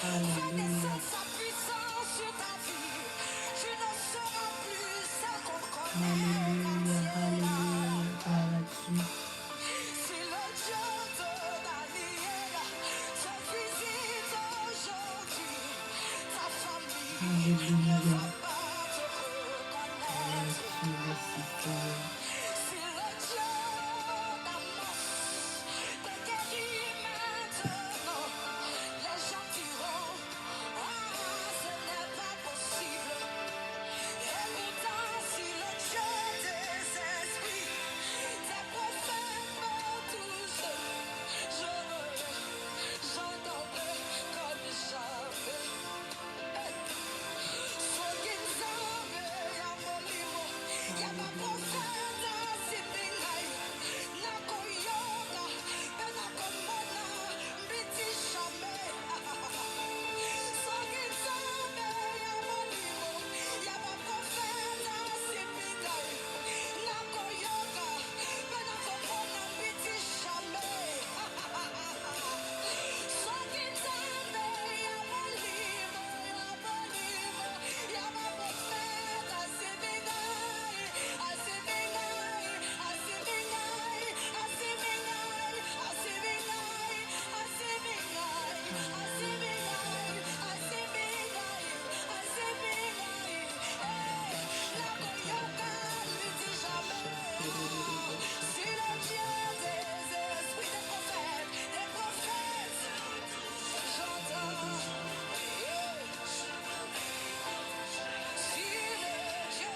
Alléluia. sa puissance sur ta vie. Tu ne seras plus seul contre Alléluia. Alléluia. Gloire à Dieu. si le Dieu de Daniel te visite aujourd'hui, ta famille ne Alléluia. va pas te Gloire à reconnaître. Dieu. Merci Seigneur. Si le Dieu d'Amos te guérit maintenant, les gens diront, ah, ce n'est pas possible. Et pourtant, si le Dieu des esprits, tes prophètes me touchent, j'entendrai comme jamais. Sokinzambe ya molimo, ya baprofeta simingai, nakoyoka, pe nakomona mbiti jamais. Sokinzambe ya molimo, ya baprofeta simingai, nakoyoka, pe nakomona mbiti jamais. Sokinzambe ya molimo, ya baprofeta simingai, asimingai, asimingai, asimingai, asimingai, asimingai, asimingai, asimingai, asimingai. Nakoyoka mbiti jamais. Si le Dieu des esprits des prophètes, j'entends. Si le Dieu,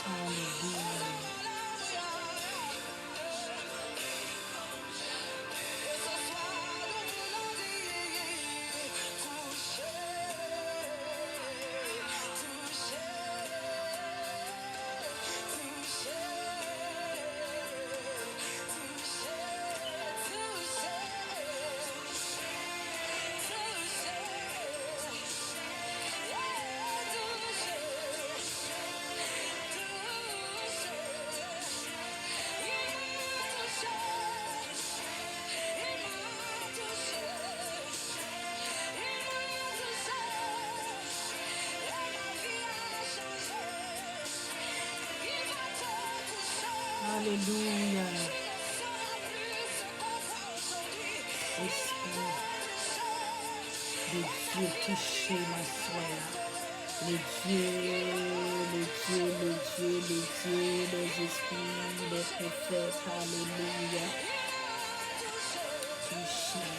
Alléluia. et ce soir nous voulons dire, Alléluia. Esprit de Dieu, touchez ma soeur. Le Dieu, le Dieu, le Dieu, le Dieu, les esprits, les prophètes. Alléluia. Touchez.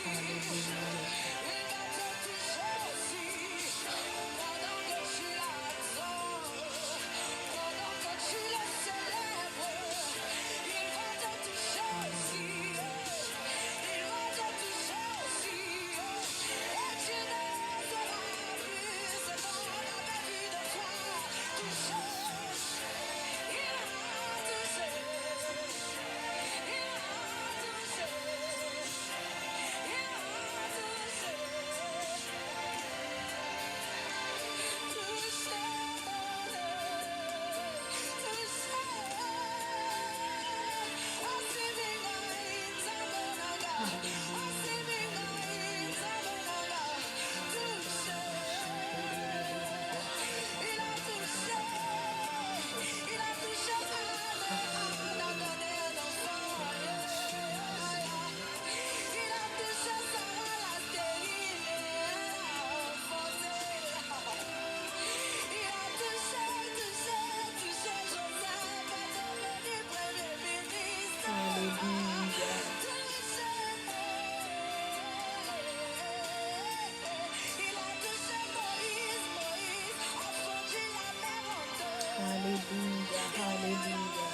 Alléluia. Hallelujah, hallelujah.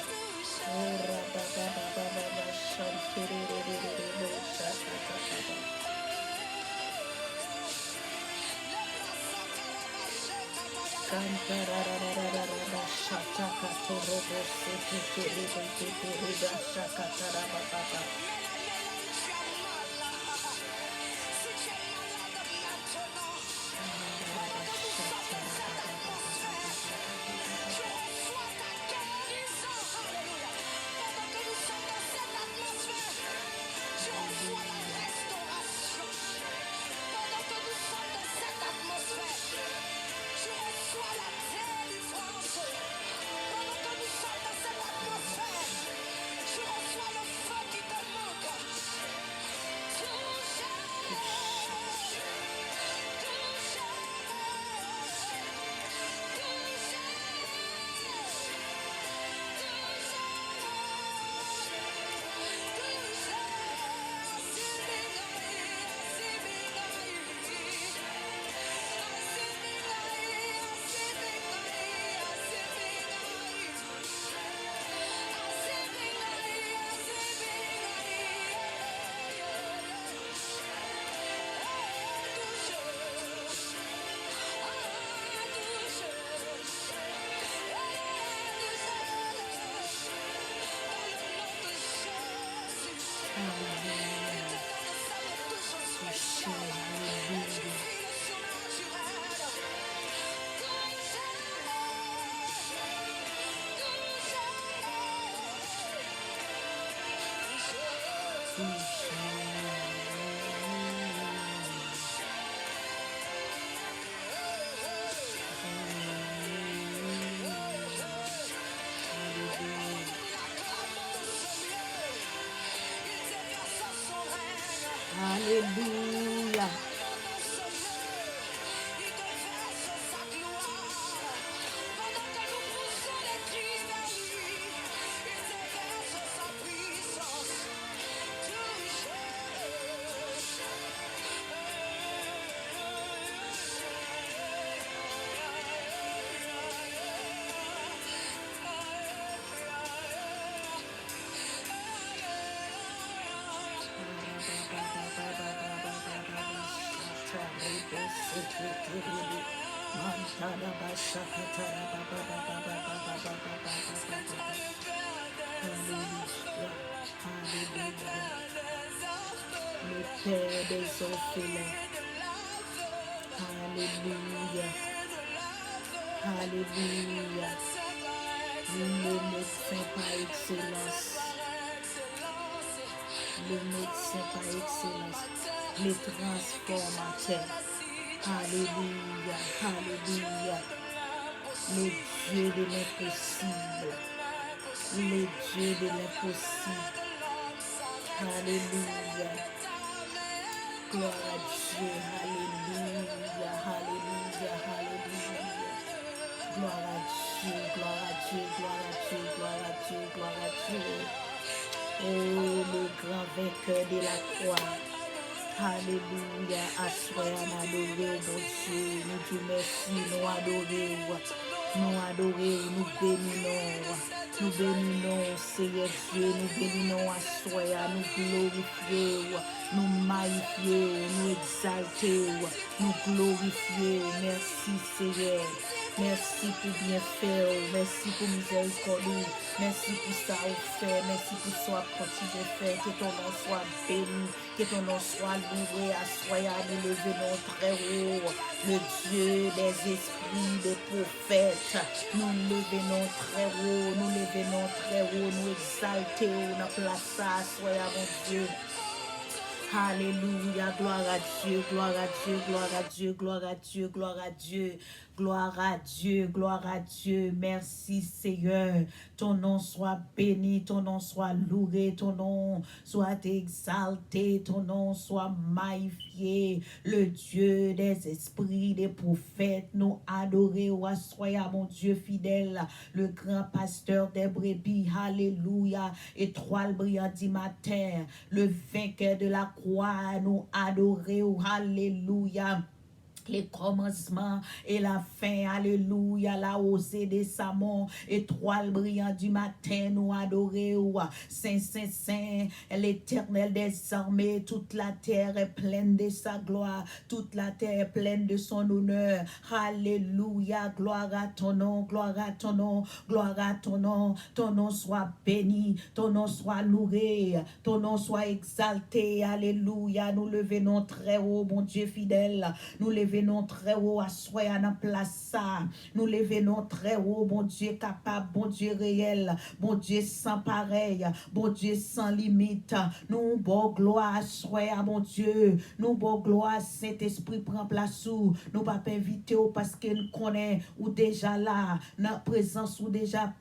Oh, rabba-ba-ba-ba-ba-ba, shantere-re-re-re-re-re, shaka-ta-ta-ta. Shantarararararara shataka torobo sekete rebekete reda shakatarababa. Alléluia. Le Père des orphelins. Alléluia. Alléluia. Le médecin par excellence. Le médecin par excellence. Le transformateur. Alléluia. Alléluia. Le Dieu de l'impossible. Le Dieu de l'impossible. Alléluia. Gloire à Dieu. Alléluia. Alléluia. Alléluia. Gloire à Dieu. Gloire à Dieu. Gloire à Dieu. Gloire à Dieu. Gloire à Dieu. Oh, le grand vainqueur de la croix. Alléluia. Assoyons, adorons, mon Dieu. Nous te merci. Nous adorons. Nous adorons. Nous bénissons. Nous bénissons, Seigneur Dieu, nous bénissons à soi, nous glorifions, nous magnifions, nous exaltons, nous glorifions. Merci Seigneur, merci pour bien faire, merci pour miséricorde, merci pour ça au fait, merci pour ça continue de faire, que ton nom soit béni, que ton nom soit loué à soi, nous levons très haut, le Dieu des esprits, des prophètes, nous levons très haut, nous levons très haut, nous exaltons, nous plaçons, soyez mon Dieu. Alléluia, gloire à Dieu, gloire à Dieu, gloire à Dieu, gloire à Dieu, gloire à Dieu, gloire à Dieu, gloire à Dieu. Merci Seigneur, ton nom soit béni, ton nom soit loué, ton nom soit exalté, ton nom soit magnifié. Le Dieu des esprits, des prophètes, nous adorer, soyez mon Dieu fidèle, le grand pasteur des brebis, alléluia, étoile brillante du matin, le vainqueur de la croix, nous adorer, alléluia. les commencements et la fin, alléluia, la haussée des samons, étoile brillante du matin, nous adorer, Saint, Saint, Saint, l'éternel des armées, toute la terre est pleine de sa gloire, toute la terre est pleine de son honneur, alléluia, gloire à ton nom, gloire à ton nom, gloire à ton nom soit béni, ton nom soit loué, ton nom soit exalté, alléluia, nous levons très haut, mon Dieu fidèle, nous levons très haut à soi à la place ça. Nous levons très haut, bon Dieu capable, bon Dieu réel, bon Dieu sans pareil, bon Dieu sans limite. Nous bon gloire à soi à mon Dieu. Nous bon gloire Saint-Esprit prend place où nous pas inviter parce que nous connaissons ou déjà là, dans présence ou déjà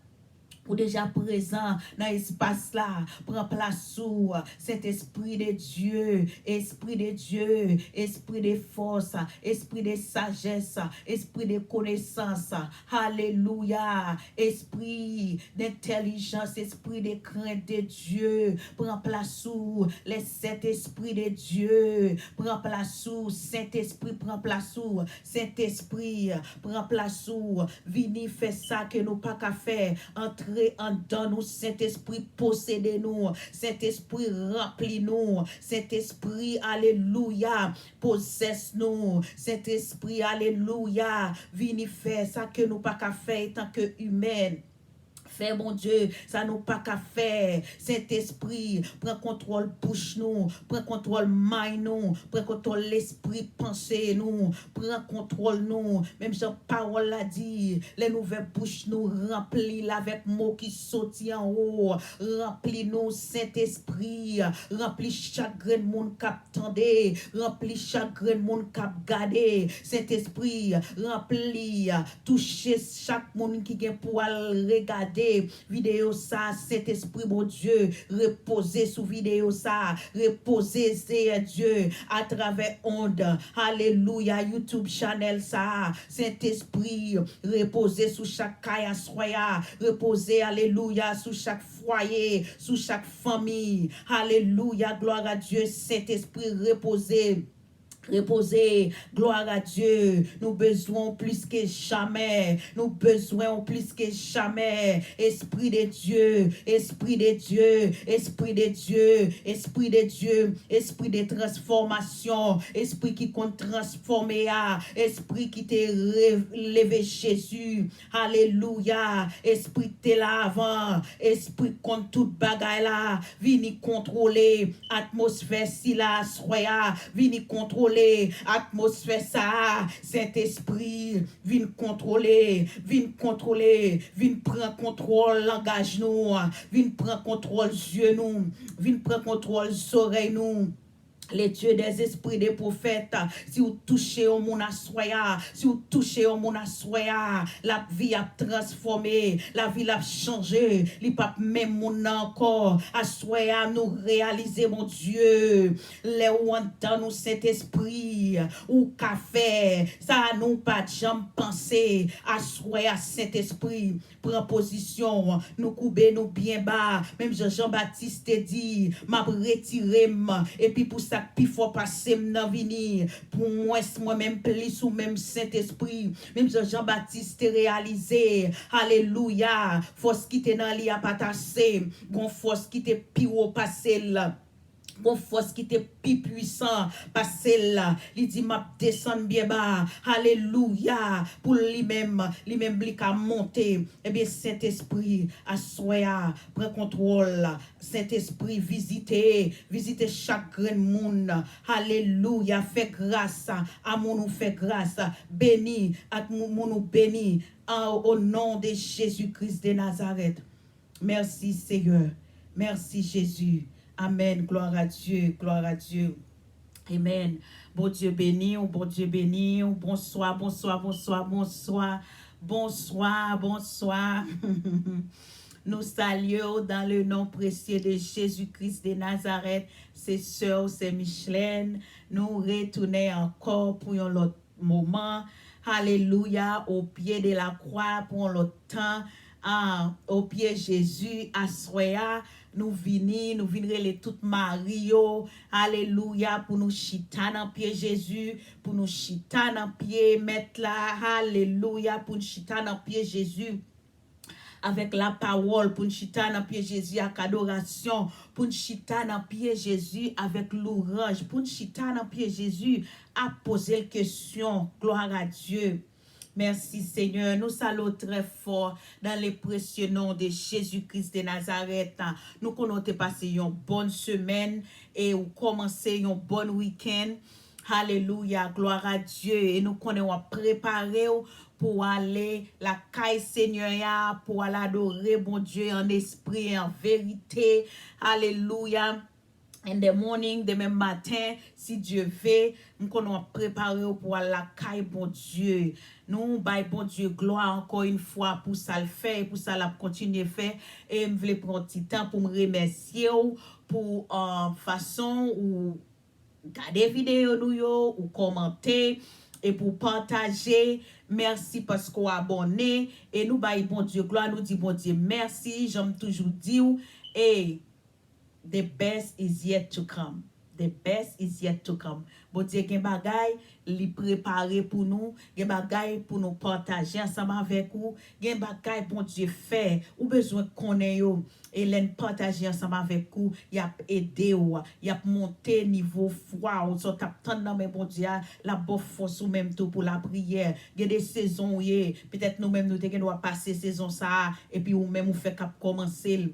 présent dans l'espace là, prends place sous cet esprit de Dieu, esprit de Dieu, esprit de force, esprit de sagesse, esprit de connaissance, alléluia, esprit d'intelligence, esprit de crainte de Dieu, prends place sous les sept esprits de Dieu, prends place sous Saint-Esprit, prends place sous Saint-Esprit, prends place sous, vini fait ça que nous pas qu'à faire, entrer en dans nous, Saint-Esprit, possédez-nous, Saint-Esprit, remplis-nous, Saint-Esprit, alléluia, possesse-nous, Saint-Esprit, alléluia, vini faire ça que nous pas qu'à faire tant que humaine. Fais, mon Dieu, ça nous pas qu'à faire. Saint-Esprit, prends contrôle bouche nous, prends contrôle main nous, prends contrôle l'esprit pensée nous, prends contrôle nous. Même Jean parole l'a dit, les nouvelles bouches nous remplis avec mots qui sortent en haut. Remplis nous, Saint-Esprit, remplis chaque grain de monde cap tendé, remplis chaque grain de monde cap gardé. Saint-Esprit, remplis, touchez chaque monde qui vient pour regarder vidéo ça, cet esprit mon Dieu, reposer sous vidéo ça, reposer c'est Dieu à travers onde, alléluia, YouTube channel ça, Saint-Esprit, reposer sous chaque caille soya, reposer, alléluia, sous chaque foyer, sous chaque famille, alléluia, gloire à Dieu, Saint-Esprit, reposer. Reposer, gloire à Dieu, nous besoin plus que jamais, nous besoin plus que jamais, Esprit de Dieu, Esprit de Dieu, Esprit de Dieu, Esprit de Dieu, Esprit de transformation, Esprit qui compte transformer, Esprit qui t'est relevé Jésus, alléluia, Esprit t'es là avant, Esprit contre toute bagaille là, vini contrôler, atmosphère si là, soya, vini contrôler, atmosphère ça, Saint-Esprit, viens contrôler, viens prendre contrôle langage nous, viens prendre contrôle yeux nous, viens prendre contrôle oreilles nous. Les dieux des esprits des prophètes, si vous touchez au monde à soya, si vous touchez au monde à soya, la vie a transformé, la vie a changé, li pas même monde encore, à soya nous réaliser mon Dieu, les ou entend nous cet esprit, ou café, ça nous pas jamais pensé, à soya cet esprit, prend position, nous couper nous bien bas, même Jean-Baptiste dit, m'a retiré, et puis pour ça puis faut passer dans vini pour moi-même plus ou même Saint-Esprit même Jean-Baptiste réalisé alléluia force qui était dans li a pas tassé bon force qui était pire passé là bon force qui était plus puissant passé là il dit m'a descendre bien bas alléluia pour lui-même lui a monté et bien Saint-Esprit assoya prend contrôle Saint-Esprit visiter chaque grand monde alléluia fait grâce à mon nous fait grâce béni à mon nous béni au nom de Jésus-Christ de Nazareth. Merci Seigneur, merci Jésus. Amen, gloire à Dieu, gloire à Dieu. Amen. Bon Dieu béni, bon Dieu béni, bonsoir, bonsoir, bonsoir, bonsoir, bonsoir, bonsoir. Nous saluons dans le nom précieux de Jésus-Christ de Nazareth, ses sœurs, c'est Micheline. Nous retournons encore pour un autre moment. Alléluia, au pied de la croix pour l'autre temps. Au pied Jésus, à Soya, nous venons les toutes Mario, alléluia, pour nous chita dans pied Jésus, pour nous chita dans pied mettre là, alléluia, pour nous chita dans pied Jésus. Avec la parole, pour nous chita dans pied Jésus avec adoration, pour nous chita dans pied Jésus avec l'ouvrage, pour nous chita dans pied Jésus à poser la question, gloire à Dieu. Merci Seigneur, nous saluons très fort dans les précieux noms de Jésus-Christ de Nazareth. Nous connaissons passé une bonne semaine et nous commencé un bon week-end. Alléluia, gloire à Dieu. Et nous connaissons préparer pour aller la caille Seigneur, pour aller adorer bon Dieu en esprit et en vérité. Alléluia. In the morning, demain matin, si Dieu veut, nous allons préparer pour la caille, bon Dieu. Nous, bon Dieu, gloire encore une fois pour ça le faire, pour ça la continuer à faire. Et je voulais prendre un petit temps pour me remercier pour façon ou garder vidéo nous ou commenter et pour partager. Merci parce qu'on a abonné et nous, bon Dieu, gloire, nous dit bon Dieu, merci. J'aime toujours dire, et the best is yet to come. The best is yet to come. Bon Dieu, gen bagay li préparé pour nous, gen bagay pour nous partager ensemble avec vous, gen bagay bon Dieu fait, ou besoin connaître yo, et l'en partager ensemble avec vous, y a aidé ou, y a monté niveau foi, ou so tap tan nan men bon Dieu, la bonne force ou même tout pour la prière. Gen des saisons peut-être nous même nous te gen doit passer saison ça, et puis ou même ou fait cap commencer.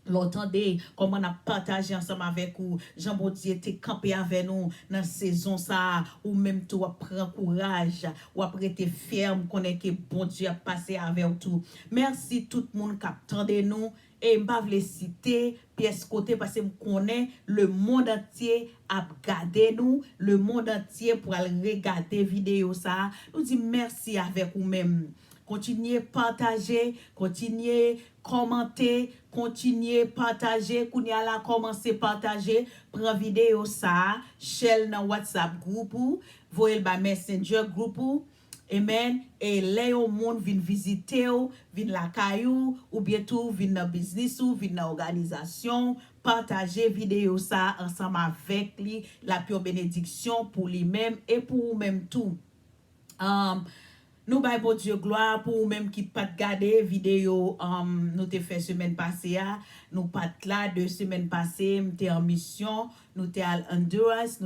L'entendez, comment on a partagé ensemble avec vous, Jean-Baudier t'es campé avec nous dans la saison ça, ou même tout prend courage, ou après t'es ferme, connaît que bon Dieu a passé avec tout. Merci tout le monde qui attendait nous, et je ne vais pas citer pièce côté parce que je connais le monde entier à regarder nous, le monde entier pour aller regarder vidéo ça. Nous disons merci avec vous-même. Continuez à partager, continuez à commenter, continuez à partager. Quand vous allez commencer à partager, prendre vidéo ça, share dans WhatsApp groupe, voyez le Messenger groupe. Amen. Et les gens viennent visiter, viennent la caillou, ou bientôt viennent dans business ou viennent dans organisation, partager vidéo ça ensemble avec lui, la pure bénédiction pour lui-même et pour vous-même tout. Nous bon Dieu gloire pour même qui pas garder vidéo nous te fait semaine passée nous pas là 2 semaines passées m'étais en mission nous t'es à Honduras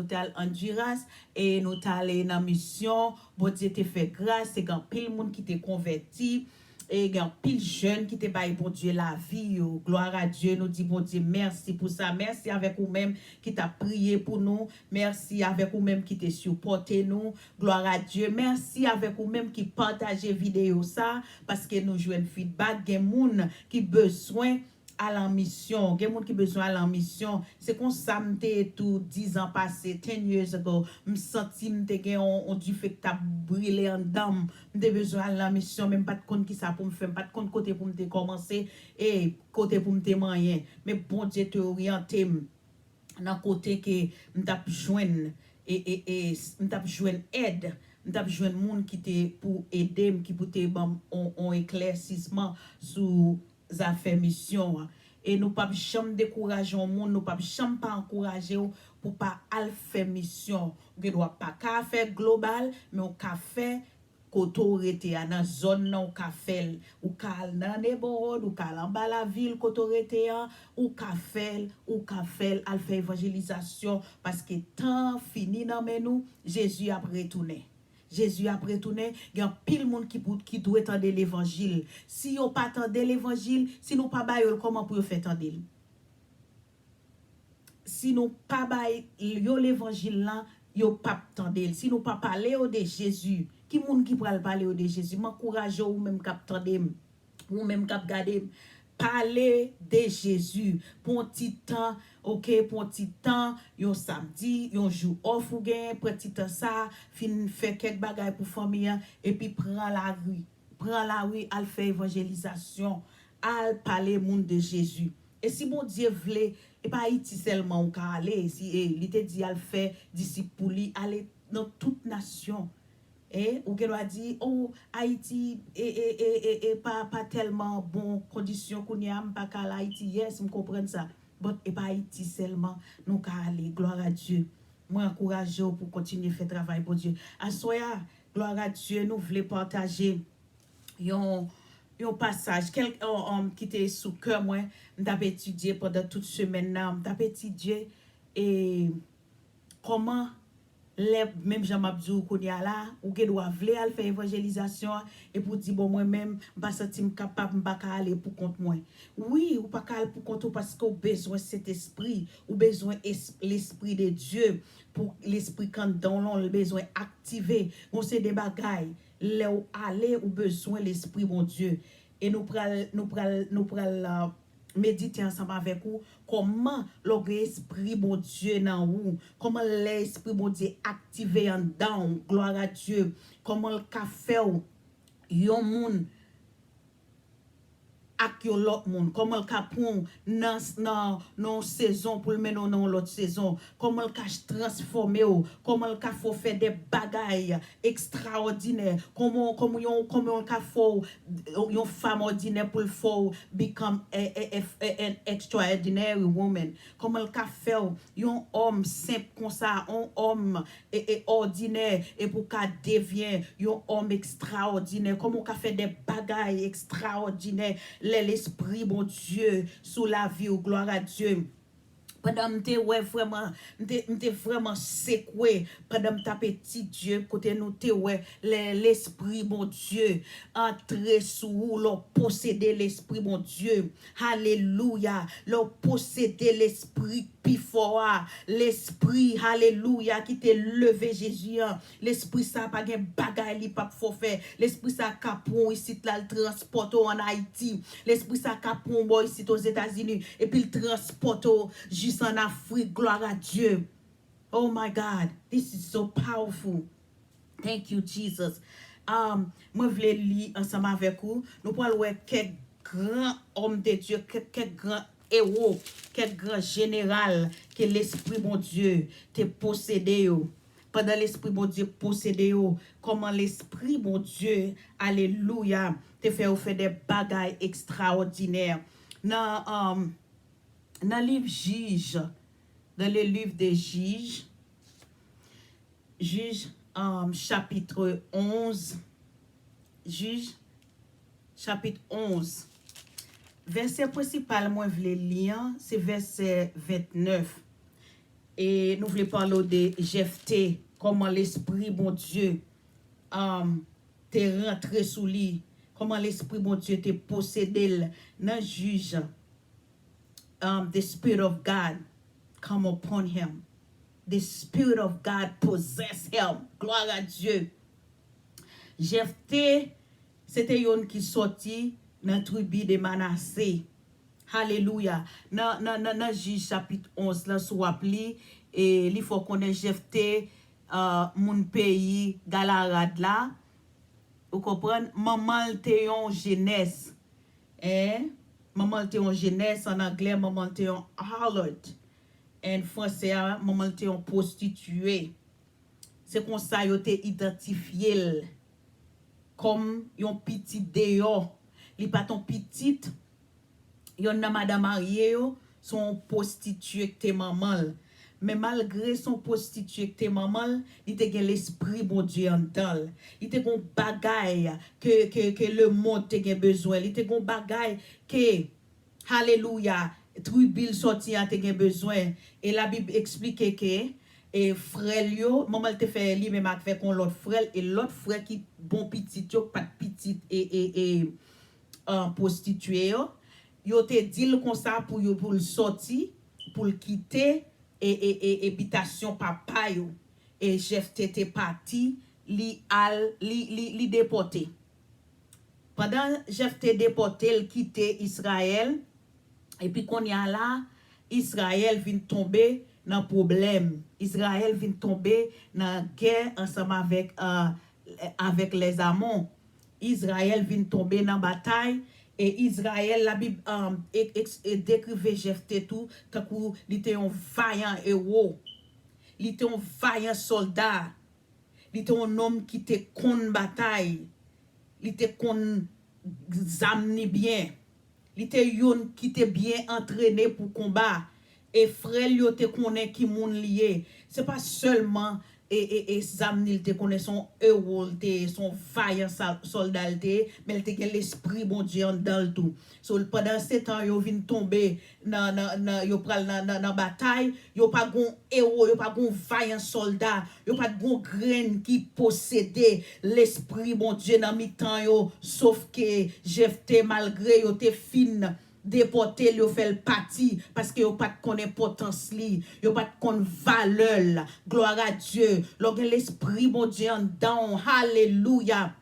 et nous t'allé dans mission bon Dieu te fait grâce c'est grand pile monde qui t'est converti et grand pile jeune qui te bail bon Dieu la vie gloire à Dieu nous dit bon Dieu merci pour ça merci avec vous même qui t'a prié pour nous merci avec vous même qui t'a supporté nous gloire à Dieu merci avec vous même qui partagez vidéo ça parce que nous jouons feedback gen moun qui besoin à la mission, gen moun qui besoin à la mission, c'est qu'on s'amte tout 10 ans passé, 10 years ago, me senti m'te gen on du fait que t'as brûlé en dame, m'te besoin à la mission, même pas de compte qui ça pour me faire, pas de compte côté pour me commencer et côté pour me moyen, mais bon Dieu te orienter dans côté que m't'a joindre et m't'a joindre aide, m't'a joindre monde qui te pour aider qui pour te on éclaircissement sur affaires mission et nous pas jamais décourager au monde nous pas jamais pas encourager pour pas al faire mission on doit pas qu'à faire global mais on ca faire autorité dans zone non ka faire ou ka dans neighborhood ou ka en bas la ville autorité ou ka faire al faire évangélisation parce que temps fini dans nous Jésus a retourné. Jésus a retourné, il y a pile monde qui doit attendre l'évangile. Si vous pas attendre l'évangile, si nous pas bailler comment pour faire attendre? Si nous pas bailler l'évangile là, yo pas attendre. Si nous pas parler de Jésus, qui monde qui pral parler de Jésus, m'encourage ou même cap attendre ou même cap garder parler de Jésus pour un petit temps, ok, pour un petit temps, yon samedi, yon jour off ou gen, pour un petit temps ça, fin fait quelques bagages pour famille, et puis prend la rue, al faire évangélisation, al parler monde de Jésus. Et si bon Dieu voulait, et pas Haïti seulement ou aller, si il te dit al faire disciple, aller dans toute nation. Et ou qu'elle a dit, oh, Haïti est pas tellement bon condition qu'on y a, pas qu'à Haïti, yes, je comprends ça. But et pas Haïti seulement, nous qu'à aller, gloire à Dieu. Moi, encourage pour continuer à faire travail pour Dieu. À soya, gloire à Dieu, nous voulons partager un passage qui était sous cœur moi, m't'ai étudié pendant toute semaine là, m't'ai étudié et comment les même Jean Mabdou qu'on y a là ou que doit vle al faire évangélisation et pour dire bon moi même pas senti capable pas aller pour compte moi. Oui, ou pas aller pour compte parce que besoin cet esprit, ou besoin l'esprit de Dieu pour l'esprit quand dans l'on besoin activer, on c'est des bagailles là où aller ou besoin l'esprit mon Dieu et nous pral méditer ensemble avec vous comment l'esprit mon Dieu dans vous, comment l'esprit mon Dieu activé en dedans, gloire à Dieu, comment le fait yon moun ak yon l'autre monde, comment le capon dans saison pour le mener dans l'autre saison, comment le cache transformer, comment le faut faire des bagailles extraordinaires, comment le faut une femme ordinaire pour le faut become an extraordinary woman, comment le faire un homme simple comme ça, un homme ordinaire et pour qu'à devient un homme extraordinaire, comment on fait des bagailles extraordinaires l'esprit, mon Dieu, sous la vie, ou gloire à Dieu. Pendant m'te ouais m'te vraiment secoué pendant m'ta petit Dieu côté nous te ouais l'esprit mon Dieu entrer sous le posséder l'esprit mon Dieu alléluia le posséder l'esprit puis fort l'esprit alléluia qui te levé Jésus l'esprit ça pas gen bagaille li pas faut faire l'esprit ça capon ici là le transporte en Haïti l'esprit ça capon boy ici aux États-Unis et puis le transporte juste en Afrique, gloire à Dieu. Oh my God, this is so powerful. Thank you, Jesus. Moi, je voulais lire ensemble avec vous. Nous parlons de quelques grands hommes de Dieu, quelques grands héros, quelques grands généraux que l'Esprit, mon Dieu, te possédé. Pendant l'Esprit, mon Dieu, possédé. Comment l'Esprit, mon Dieu, alléluia, te fait des bagailles extraordinaires. Dans le livre Juge, dans le livre des Juges, Juge chapitre 11, Juge chapitre 11, verset principal, moi je voulais lire, c'est verset 29. Et nous voulons parler de Jephthé, comment l'esprit, mon Dieu, t'est rentré sous lui, comment l'esprit, mon Dieu, t'est possédé dans Juge. The Spirit of God come upon him. The Spirit of God possess him. Gloire à Dieu. Jephthé, c'était yon qui sorti dans la tribu de Manassé. Alléluia. Dans Juge chapitre 11, là, sous appli, et il faut qu'on ait Jephthé, mon pays, Galarad là. Vous comprenez? Maman te yon jeunesse. Maman te yon jeunesse, en anglais, maman te yon harlot. En français, maman te yon prostituée. C'est comme ça yo te identifié comme yon petit déo. Li pas ton petit, yon nan madame mariée yo, son prostituée que te maman. Mais malgré son prostituée que te maman, il te gen l'esprit bon Dieu en dedans. Il te gon bagay que le monde te gen besoin. Il te gon bagay que alléluia, tribu sorti a te gen besoin. Et la Bible explique que et frère yo, maman te fait lui même avec l'autre frère et l'autre frère qui bon petit yo pas petit et prostitué yo te dit comme ça pour le sortir, pour le quitter et habitation papa yo et Jephthé te parti li déporté. Pendant Jephthé déporté, il quitté Israël et puis qu'on y a là, Israël vient tomber dans problème. Israël vient tomber dans guerre ensemble avec les Amons. Israël vient tomber dans bataille et Israël, la Bible décrivait Jephthé tout tant qu'il était un vaillant héros. Il était un vaillant soldat. il était un homme qui était con bataille, il était con zamni bien, il était yon qui était bien entraîné pour combat, et frère yo te connaît qui moun lié, c'est pas seulement et zamni te connaît son héros, son vaillant soldat, mais il te gen l'esprit bon Dieu dans le tout. So, pendant ce temps, yo vin tomber yo pral nan bataille, yo pas gon héros, yo pas gon vaillant soldat, yo pas gon graine qui possédait l'esprit bon Dieu dans mi-temps yo, sauf que Jephthé malgré yo te fin déporté yo fait le parti parce que yo pas connaît potence li, yo pas connaît valeur. Gloire à Dieu. Lorsque l'esprit bon Dieu en dedans, alléluia.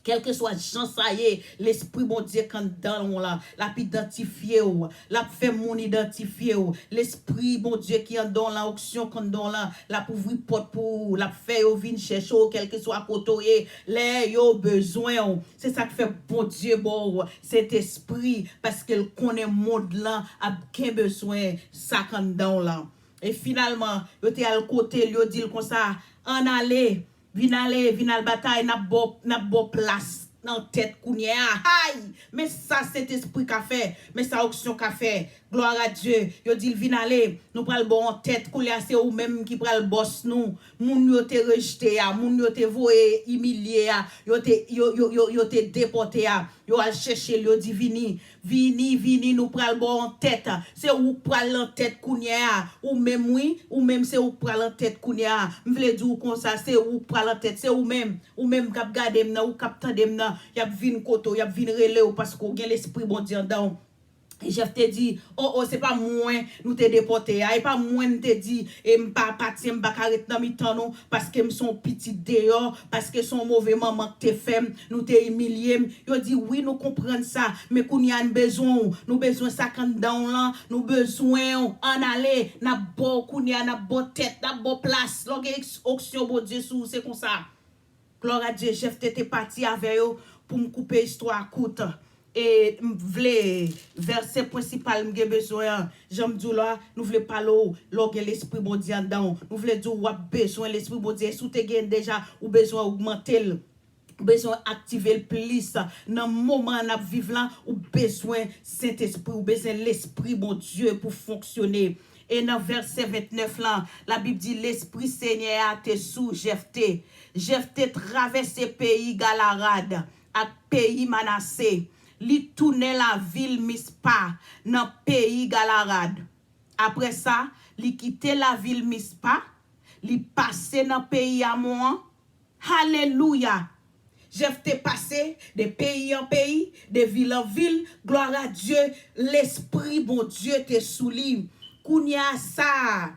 Quel que soit Jean ça y est, l'esprit bon Dieu quand dans là, l'a identifié ou, l'a fait mon identifié ou, l'esprit bon Dieu qui en dans la auction quand dans là, l'a ouvrir porte pour l'a fait ou vinn chercher quel que soit côté, les yo besoin. C'est ça que fait bon Dieu bon, cet esprit parce qu'il connaît monde là a qu'un besoin ça quand dans là. Et finalement, yo te al côté, yo dit comme ça, en aller vin al bataille n'a bo place dans tête kounya aïe mais ça cet esprit qu'a fait mais ça action qu'a fait gloire à Dieu yo dit vin aller nous pral bon en tête kounya c'est ou même qui pral boss nous moun yo te rejeté a moun yo te voye humilié a yo te déporté a yo al chercher yo dit vini nous pral bon en tête c'est ou pral en tête kounya ou même c'est ou pral en tête kounya m'vle dire comme ça c'est ou pral en tête c'est ou même k'ap gade m'na ou k'ap tande m'na y a vinn koto y a vinn relé ou parce qu'on gen l'esprit bon Dieu dedans. Et je te dit, oh, c'est pas moi, nous te déporté, et pas moi, nous te dit, et m'pa parti, m'pa carré dans mi temps, non, parce que m'son petit dehors, parce que son mauvais maman te fait, nous te humilié. Yo dit, oui, nous comprenons ça, mais qu'on y a nous besoin ça quand dans là, nous besoin en aller, n'a bon, qu'on y a, n'a bon tête, n'a bon place, l'orgue auction, bon Dieu, c'est comme ça. Gloire à Dieu, Jephthé te parti avec eux pour me couper histoire courte. Et vle verset principal m'ge besoin j'aime dire là nous voulons parler lorsque l'esprit bon Dieu dedans nous voulons dire ou besoin l'esprit bon Dieu sous te gain déjà ou besoin augmenter besoin activer le plus dans moment n'a vivre là ou besoin Saint-Esprit ou besoin l'esprit bon Dieu pour fonctionner. Et dans verset 29 là, la Bible dit l'esprit Seigneur a été sous Jephthé. Jephthé traversé pays Galarad à pays Manassé. Li tourne la ville Mispa dans pays Galarad. Après ça, li quitte la ville Mispa, li passe dans pays Amon. Alléluia. Jephthé passé de pays en pays, de ville en ville. Gloire à Dieu, l'esprit bon Dieu te sous lui. Kounya ça.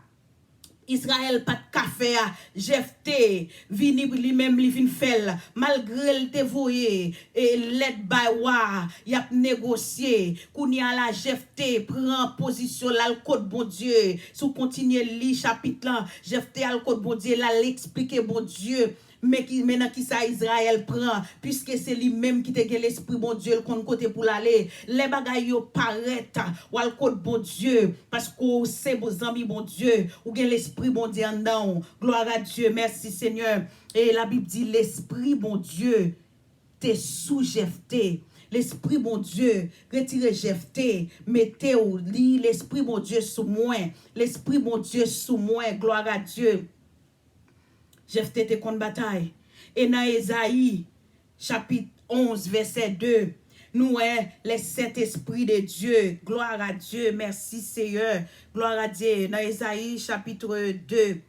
Israël pas de café à Jephthé vini lui-même li vin fel malgré le te voyé et let by war y a négocié kounya la Jephthé prend position là le code bon Dieu sous continuer li chapitre là Jephthé a le code bon Dieu là l'expliquer bon Dieu mais qui maintenant qui ça Israël prend puisque c'est lui-même qui te gen l'esprit bon Dieu le côté pour l'aller les bagaille yo paraît ou le code bon Dieu parce que c'est vos amis bon Dieu ou gen l'esprit bon Dieu en dedans gloire à Dieu merci Seigneur et la Bible dit l'esprit bon Dieu t'es sous Jephthé. L'esprit bon Dieu, retirez Jephthé, mettez au lit l'esprit bon Dieu sous moi, l'esprit bon Dieu sous moi, gloire à Dieu. Jephthé te contre bataille. Et dans Ésaïe, chapitre 11, verset 2, nous les sept esprits de Dieu. Gloire à Dieu. Merci Seigneur. Gloire à Dieu. Dans Ésaïe, chapitre 2,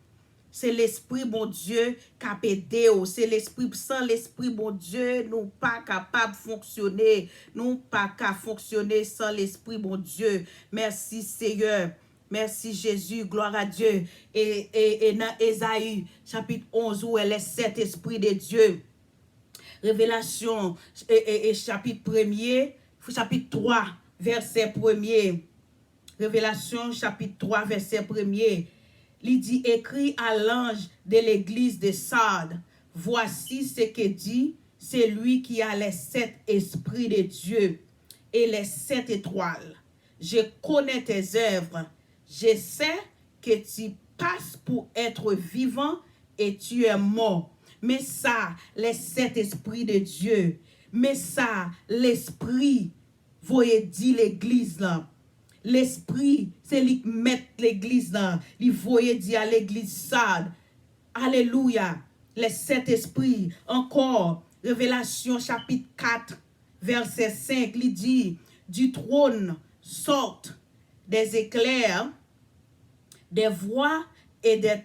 c'est l'esprit bon Dieu qui a aidé. C'est l'esprit, sans l'esprit bon Dieu, nous pas capables de fonctionner. Nous pas qu'à fonctionner sans l'esprit bon Dieu. Merci Seigneur. Merci Jésus, gloire à Dieu. Et dans Ésaïe, chapitre 11, où est les sept esprits de Dieu. Révélation, chapitre 1er, chapitre 3, verset 1er. Révélation, chapitre 3, verset 1er. Il dit, écrit à l'ange de l'église de Sardes. Voici ce que dit celui qui a les sept esprits de Dieu et les sept étoiles. Je connais tes œuvres. Je sais que tu passes pour être vivant et tu es mort. Mais ça, les 7 esprits de Dieu. Mais ça, l'esprit, voyez dit l'église là. L'esprit, c'est lui qui met l'église là. Il voyait dire à l'église Sade. Alléluia. Les 7 esprits. Encore, Révélation chapitre 4, verset 5, il dit, du trône sortent des éclairs, des voix et des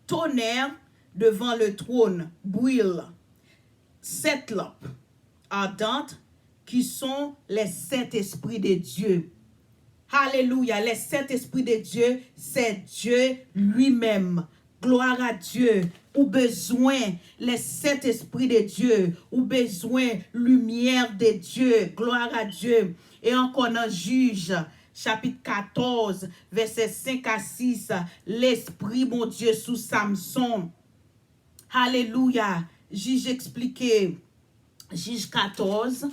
tonnerres devant le trône. Brûlent 7 lampes ardentes qui sont les 7 esprits de Dieu. Alléluia. Les 7 esprits de Dieu, c'est Dieu lui-même. Gloire à Dieu. Ou besoin les 7 esprits de Dieu. Ou besoin lumière de Dieu. Gloire à Dieu. Et encore dans Juge, chapitre 14, verset 5 à 6. L'esprit, mon Dieu, sous Samson. Alléluia. Juge expliqué. Juge 14,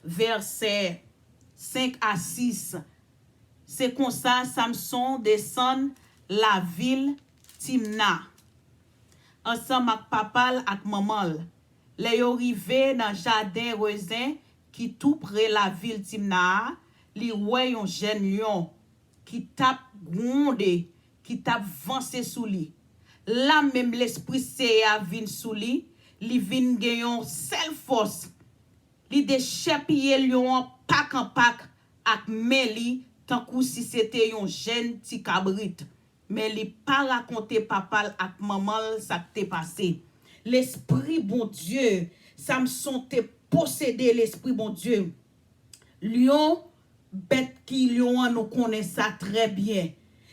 verset 5 à 6. C'est comme ça, Samson descend la ville Timna. Ensemble avec papa et maman. Les arrivé dans le jardin raisin qui tout près la ville Timna. Li voit un jeune lion qui tape grondé, qui tape vancé sous lui. Là même l'esprit c'est à vin sous lui, li vin gayon seule force. Li déchapiller lion pack en pack ak meli tant que si c'était un jeune petit cabrit. Mais li pas raconter papa ak maman ça t'est passé. L'esprit bon Dieu, Samson te possédé l'esprit bon Dieu. Lion bête qui lion nous connaît ça très bien.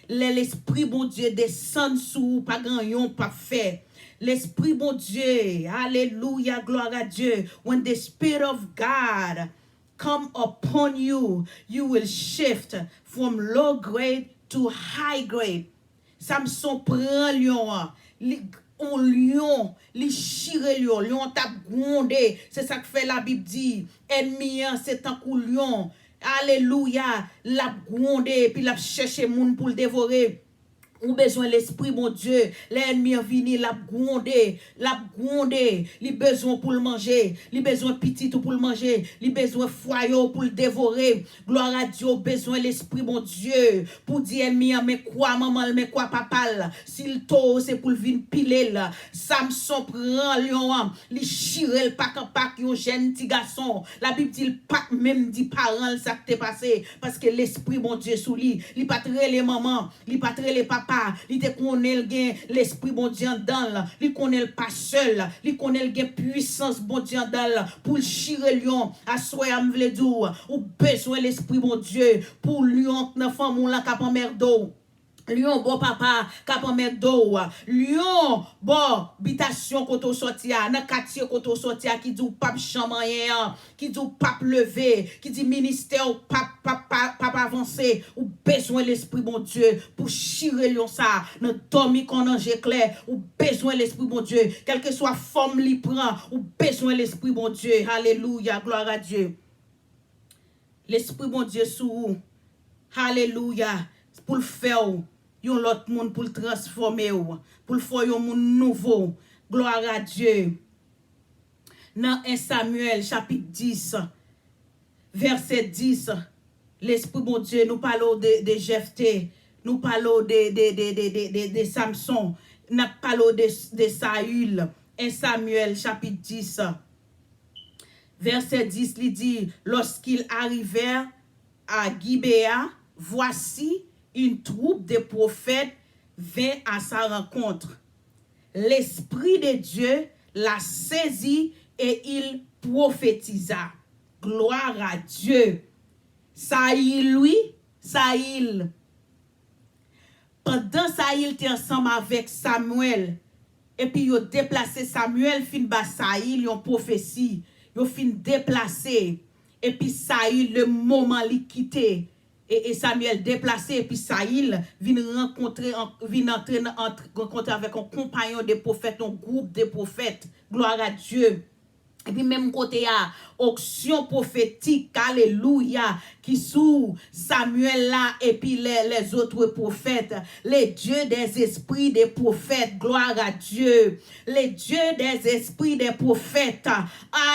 L'esprit bon Dieu descend sous pas grand pas fait. L'esprit bon Dieu, alléluia, gloire à Dieu. When the spirit of God come upon you, you will shift from low grade to high grade. Samson prend lion, on lion, li chire lion, lion tap grondé, c'est ça que fait la Bible dit, ennemi c'est un coup lion, alléluia, la grondé, puis la chercher moun pour le dévorer. Ou besoin l'esprit, mon Dieu. L'ennemi a venu, l'a grondé, li besoin pour le manger, li besoin petit pour le manger, li besoin foyer pour le dévorer. Gloire à Dieu, besoin l'esprit, mon Dieu, pour dire ennemi, mais quoi maman, mais quoi papa, s'il tôt, c'est pour le venir piler là. Samson prend lion, li chire le pack en pack, yon jeune petit garçon. La Bible dit, le pack même dit parents, ça qui t'est passé, parce que l'esprit, mon Dieu, sous lui, li patre les mamans, li patre les papas. Il te connaît l'esprit bon Dieu dans, il connaît pas seul, il connaît le puissance bon Dieu dans pour le chirer lion à soi am vle dou ou besoin l'esprit bon Dieu pour lion dans femme là cap en merdo. Lion bon papa cap en merdo. Lion bon habitation koto sorti a dans quartier koto sorti a qui dit pas chamoyen, qui dit pas lever, qui dit ministère pas avancer ou besoin l'esprit bon Dieu pour chirer lion ça dans dormi qu'on ange clair ou besoin l'esprit bon Dieu quelle que soit forme li prend ou besoin l'esprit bon Dieu. Alléluia, gloire à Dieu. L'esprit bon Dieu sous alléluia pour le faire yon l'autre monde pour le transformer pour le faire un monde nouveau. Gloire à Dieu. Dans 1 Samuel chapitre 10 verset 10, l'esprit bon Dieu nous parlons de Jephthé, nous parlons de Samson, nous parlons de Saül. 1 Samuel chapitre 10 verset 10 il dit, lorsqu'ils arrivèrent à Gibéa, voici une troupe de prophètes vint à sa rencontre. L'esprit de Dieu l'a saisi et il prophétisa. Gloire à Dieu. Saïl, lui, Saïl. Pendant Saïl était ensemble avec Samuel. Et puis il a déplacé Samuel, fin bas Saïl, yon prophétie. Yon fin déplacé. Et puis Saïl, le moment li quitté. Et Samuel déplacé, et puis Saïl vient rencontrer avec un compagnon des prophètes, un groupe de prophètes. Gloire à Dieu. Et puis même côté à onction prophétique, alléluia, qui sous Samuel là et puis les autres prophètes, les dieux des esprits des prophètes, gloire à Dieu, les dieux des esprits des prophètes,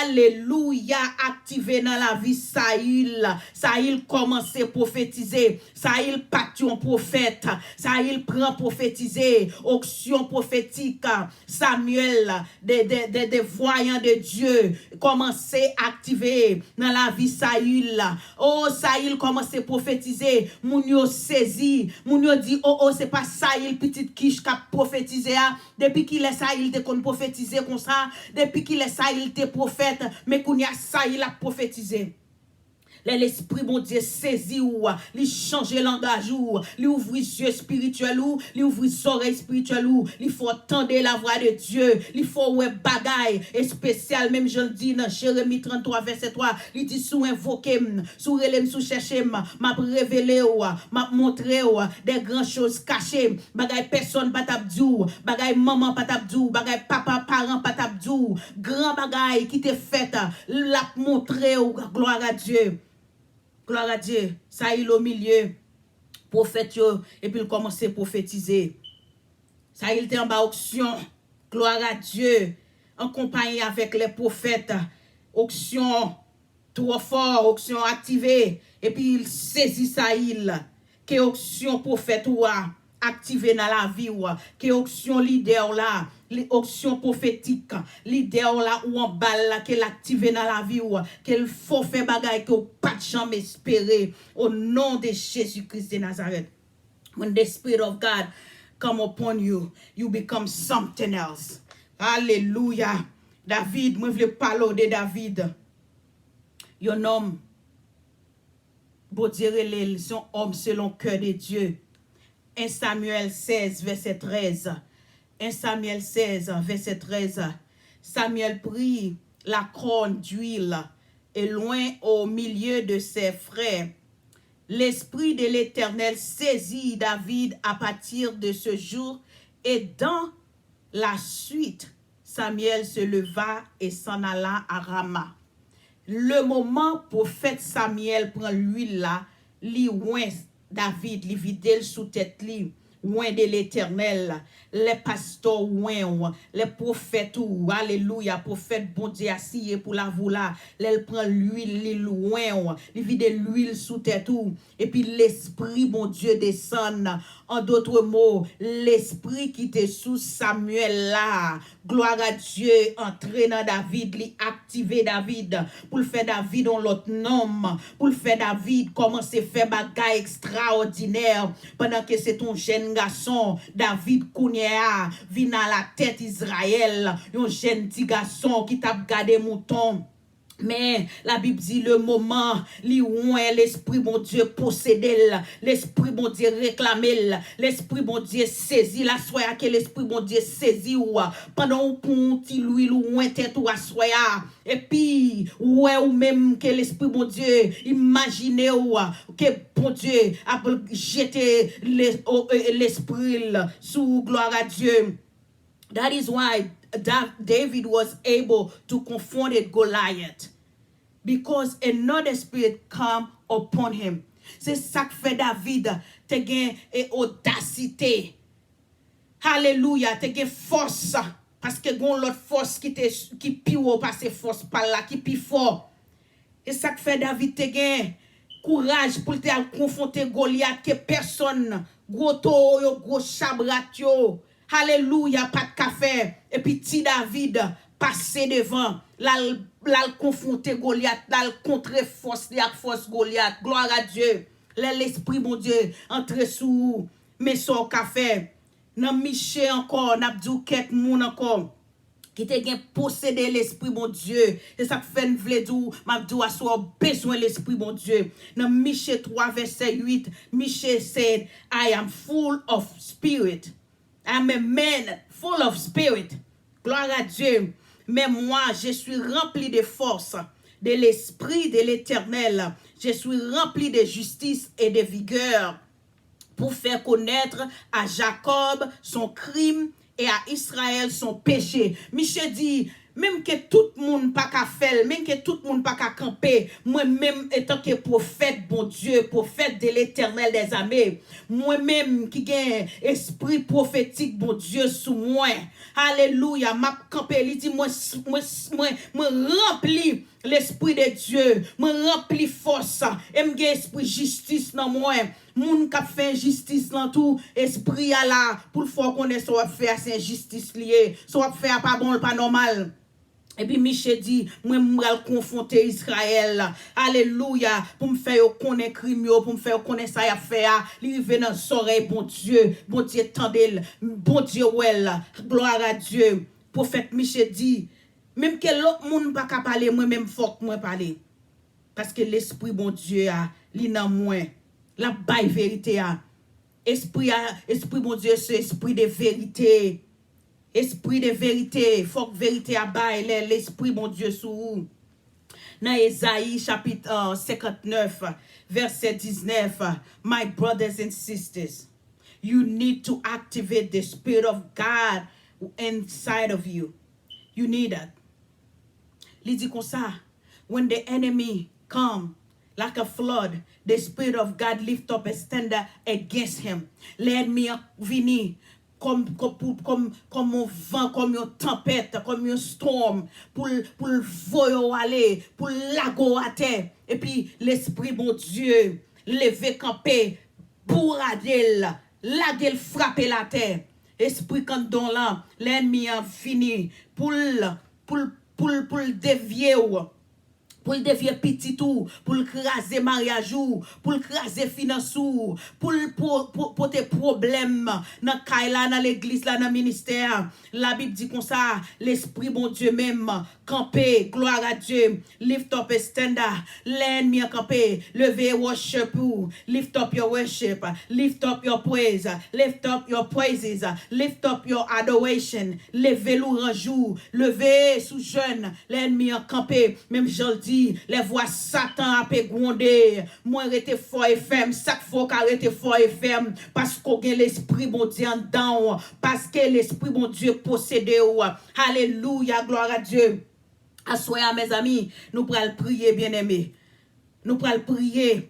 alléluia, activé dans la vie Saïl commence à prophétiser, Saïl partit en prophète, Saïl prend prophétiser, onction prophétique, Samuel, des voyants de Dieu, commencer à activer dans la vie Saïl. Oh, Saïl commence à prophétiser. Moun yo saisi. Moun yo dit, oh, c'est pas Saïl, petite quiche qui a prophétisé. Depuis qu'il est Saïl, te kon prophétiser comme ça. Depuis qu'il est Saïl, te prophète. Mais qu'on y a Saïl a prophétisé. L'esprit bon Dieu saisi ou, lui changer langage ou, lui ouvrir yeux spirituels ou, lui ouvrir oreilles spirituelles ou, il faut entendre la voix de Dieu, il faut ouais bagaille et spécial même je le dis dans Jérémie 33 verset 3, il dit sous invoquer, sous relem sous chercher, m'a révélé ou, m'a montré ou des grandes choses cachées, bagaille personne pas t'a dit, bagaille maman pas t'a dit, bagaille papa parent pas t'a dit, grand bagaille qui t'est fait, l'a montré ou gloire à Dieu. Gloire à Dieu, Saïl au milieu, prophète, et puis il commence à prophétiser. Saïl était en bas auction, gloire à Dieu, en compagnie avec les prophètes, auction trop fort, auction activée, et puis il saisit Saïl, que auction prophète ou activé dans la vie ou que auction leader là, l'auction prophétique, leader là ou en balle là qu'elle activé dans la vie ou qu'elle faut faire bagaille que pas de jamais espérer au nom de Jésus-Christ de Nazareth. When the Spirit of God come upon you, you become something else. Alléluia. David, moi je veux parler de David. Yon homme, bon Dieu, son homme selon le cœur de Dieu. 1 Samuel 16, verset 13. 1 Samuel 16, verset 13. Samuel prit la couronne d'huile et loin au milieu de ses frères. L'Esprit de l'Éternel saisit David à partir de ce jour et dans la suite, Samuel se leva et s'en alla à Rama. Le moment prophète Samuel prend l'huile là, li ouin David, li vide sous tête li, ouin de l'Éternel, les pasteurs ouin, les prophètes ou, alléluia, prophète bon Dieu assis pour la voula, les prend l'huile, li loin, li vide l'huile sous tête ou, et puis l'esprit bon Dieu descend. En d'autres mots, l'esprit qui était sous Samuel là, gloire à Dieu, entré dans David, li activé David, pour le faire David en l'autre nom, pour le faire David commencer à faire bagaille extraordinaire, pendant que c'est ton jeune garçon, David Kounia, vient à la tête Israël, un jeune petit garçon qui t'a gardé mouton. Mais la Bible dit le moment, l'esprit bon Dieu possédé, l'esprit bon Dieu réclamé, l'esprit bon Dieu saisi, la soya que l'esprit bon Dieu saisi ou pendant ou pour ti l'huile ou tête ou soya et puis ou même que l'esprit bon Dieu imaginez ou que bon Dieu a jeté l'esprit sous gloire à Dieu. That is why David was able to confront Goliath because another spirit come upon him. C'est ça que fait David, te gen audacité. Hallelujah, te gen force parce que gon l'autre force qui pi ou passer force par là qui pi fort. Et ça que fait David te gen courage pour te confronter Goliath que personne gros to yo gros chabrat yo. Alléluia, pas de café. Et puis, ti David passé devant, là, confronter Goliath, là, contre force, force Goliath. Gloire à Dieu. L'esprit, mon Dieu, entre sous, mais son café. Nan Miché encore, n'a dit quelques moun encore. Qui te gen possédé l'esprit, mon Dieu. Et ça fait une vledou, m'a dit à soi besoin l'esprit, mon Dieu. Dans Miché 3, verset 8, Miché said, I am full of spirit. I'm a man full of spirit. Gloire à Dieu. Mais moi, je suis rempli de force, de l'esprit de l'Éternel. Je suis rempli de justice et de vigueur pour faire connaître à Jacob son crime et à Israël son péché. Michel dit, même que tout le monde pas qu'à faire, même que tout le monde pas qu'à camper, moi-même étant que prophète, bon Dieu, prophète de l'Éternel des armées, moi-même qui gagne esprit prophétique, bon Dieu, sous moi, alléluia, m'a campé, il dit, moi rempli l'esprit de Dieu, moi rempli force, et m'gagne esprit justice dans moi, moun k'ap fait justice dans tout, esprit à la, pour le faire connaître, soit faire c'est injustice liée, soit faire pas bon, pas normal. Et puis Michel dit, moi m'al confronter Israël. Alléluia, pour me faire connaître crime pour me faire connaître ça y a fait, li rive dans oreilles bon Dieu tendel, bon Dieu well. Gloire à Dieu. Prophète Michel dit, même que l'autre monde pas capable parler, moi même faut que moi parler. Parce que l'esprit bon Dieu a li nan moi. La baille vérité a. Esprit bon Dieu c'est esprit de vérité. Esprit de vérité, faut que vérité à bail l'esprit bon Dieu sous vous. Dans Ésaïe chapitre 59 verset 19, my brothers and sisters, you need to activate the spirit of God inside of you. You need that. Il dit comme ça, when the enemy come like a flood, the spirit of God lift up a standard against him. Let me venir comme un vent, comme une tempête, comme un storm, pour voyer aller, pour lago à terre. Et puis l'esprit bon Dieu, lever camper, pour adel, laguer frapper la terre. Esprit quand don là, l'ennemi a fini, pour dévier pour le dévier petit tout, pour le craser mariage pour le craser finance pour tes problèmes dans kaila dans l'église là dans ministère. La Bible dit comme ça, l'esprit bon Dieu même camper, gloire à Dieu, lift up a standard, l'ennemi camper, lever worship, lift up your worship, lift up your praise, lift up your praises, lift up your adoration, lever l'orange, lever sous jeune, l'ennemi camper, même je le dis, les voix Satan a grondé, moi rete fort et ferme, chaque fois qu'arrête fort et ferme, parce qu'on a l'esprit bon Dieu en dedans, parce que l'esprit bon Dieu possède. Alléluia, gloire à Dieu. Assoya mes amis, nous pourrons prier bien aimé. Nous pourrons prier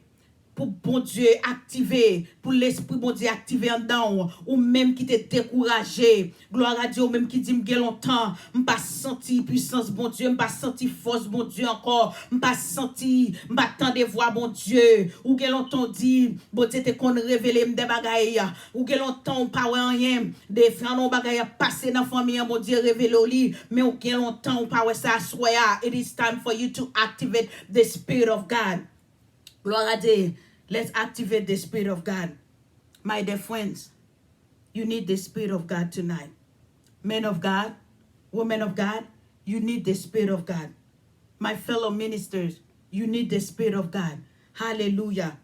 pour bon Dieu activer, pour l'esprit bon Dieu activer en dedans, ou même qui t'est découragé. Gloire à Dieu, ou même qui dit m'gè longtemps, m'pas senti puissance bon Dieu, m'pas senti force bon Dieu encore, m'pas senti, m'pas tendre voix bon Dieu, ou gè longtemps dit, bon Dieu te kon révélé m'de bagay, ou gè longtemps pas rien, des frères non bagay passé dans famille bon Dieu révélé au lit, mais ou gè longtemps pas ça soya. It is time for you to activate the spirit of God. Gloire à Dieu. Let's activate the Spirit of God. My dear friends, you need the Spirit of God tonight. Men of God, women of God, you need the Spirit of God. My fellow ministers, you need the Spirit of God. Hallelujah.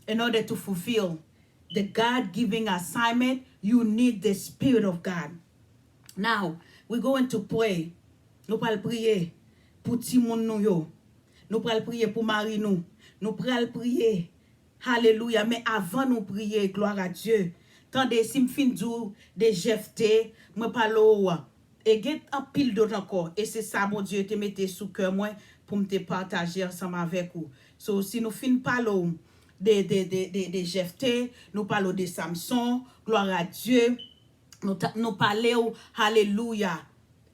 In order to fulfill the God-giving assignment, you need the Spirit of God. Now, we're going to pray. Nous allons prier pour Timon nous yo. Nous allons prier pour Marie nous. Nous allons prier. Alléluia. Mais avant nous prier, gloire à Dieu. Tendez, si me fin de Jephthé, moi parle et get un pile d'autres encore. Et c'est ça, mon Dieu, te mette sous cœur moi pour me te partager ensemble avec vous. So, si nous fin parlons de Jephthé, nous parlons de Samson, gloire à Dieu. Nous parlons, alléluia,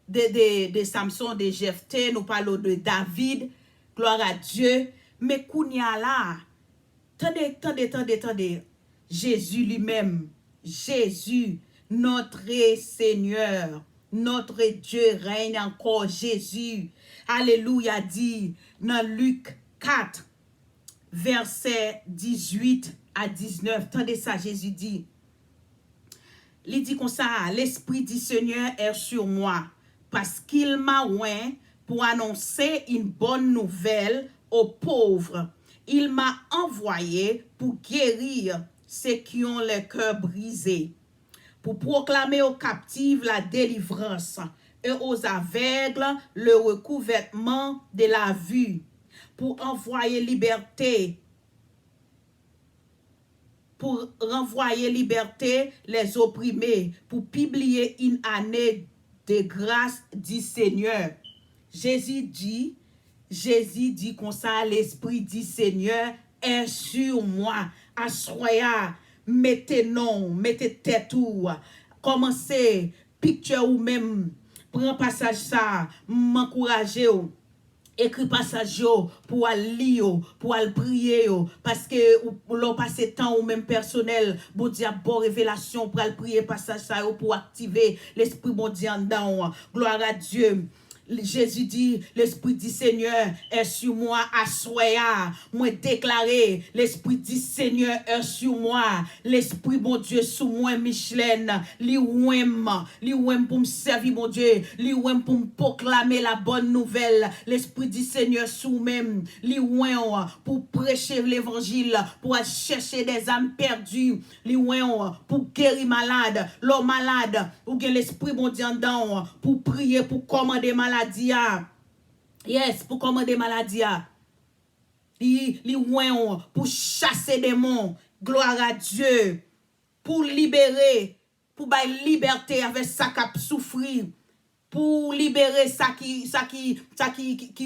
de Samson, de Jephthé, nous parlons de David, gloire à Dieu. Mais kounya là, Tendez. Jésus lui-même, Jésus, notre Seigneur, notre Dieu règne encore. Jésus, alléluia, dit dans Luc 4, verset 18 à 19. Tendez ça, Jésus dit. Il dit comme ça, l'Esprit du Seigneur est sur moi, parce qu'il m'a oint pour annoncer une bonne nouvelle aux pauvres. Il m'a envoyé pour guérir ceux qui ont le cœur brisé, pour proclamer aux captifs la délivrance et aux aveugles le recouvrement de la vue, pour envoyer liberté, pour renvoyer liberté les opprimés, pour publier une année de grâce du Seigneur. Jésus dit comme ça, l'Esprit du Seigneur est sur moi. Assoya, mettez non, mettez tête ou, commencez, picture ou même, prends passage ça, m'encourager ou. Écrit passage pour aller lire, pour aller prier, parce que l'on passe temps ou même personnel, bon Dieu, bon révélation pour aller prier passage ça pour activer l'esprit bon Dieu en dedans. Gloire à Dieu. Jésus dit, l'Esprit du Seigneur est sur moi, assoya. Moi déclaré, l'Esprit du Seigneur est sur moi. L'Esprit, mon Dieu, sur moi, Michelin. Li ouem pour me servir, mon Dieu. Li ouem pour me proclamer la bonne nouvelle. L'Esprit du Seigneur sous même. Li ouem pour prêcher l'évangile, pour aller chercher des âmes perdues. Li ouem pour guérir malade. L'homme malade, ou que l'Esprit, mon Dieu, en dedans, pour prier, pour commander malade. Yes, pour commander maladie. Pour chasser des démons. Gloire à Dieu. Pour libérer. Pour bailler liberté avec ça qui souffrir. Pour libérer ça qui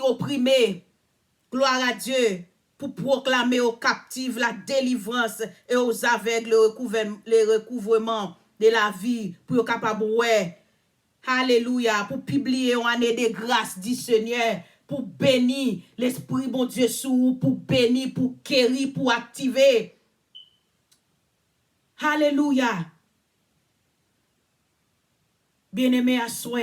opprimé. Gloire à Dieu. Pour proclamer aux captifs la délivrance et aux aveugles le recouvrement de la vie. Pour être capable de Alléluia, pour publier une année de grâce du Seigneur, pour bénir l'Esprit bon Dieu sous, pour bénir, pour guérir, pour activer. Alléluia. Bien-aimé à soi,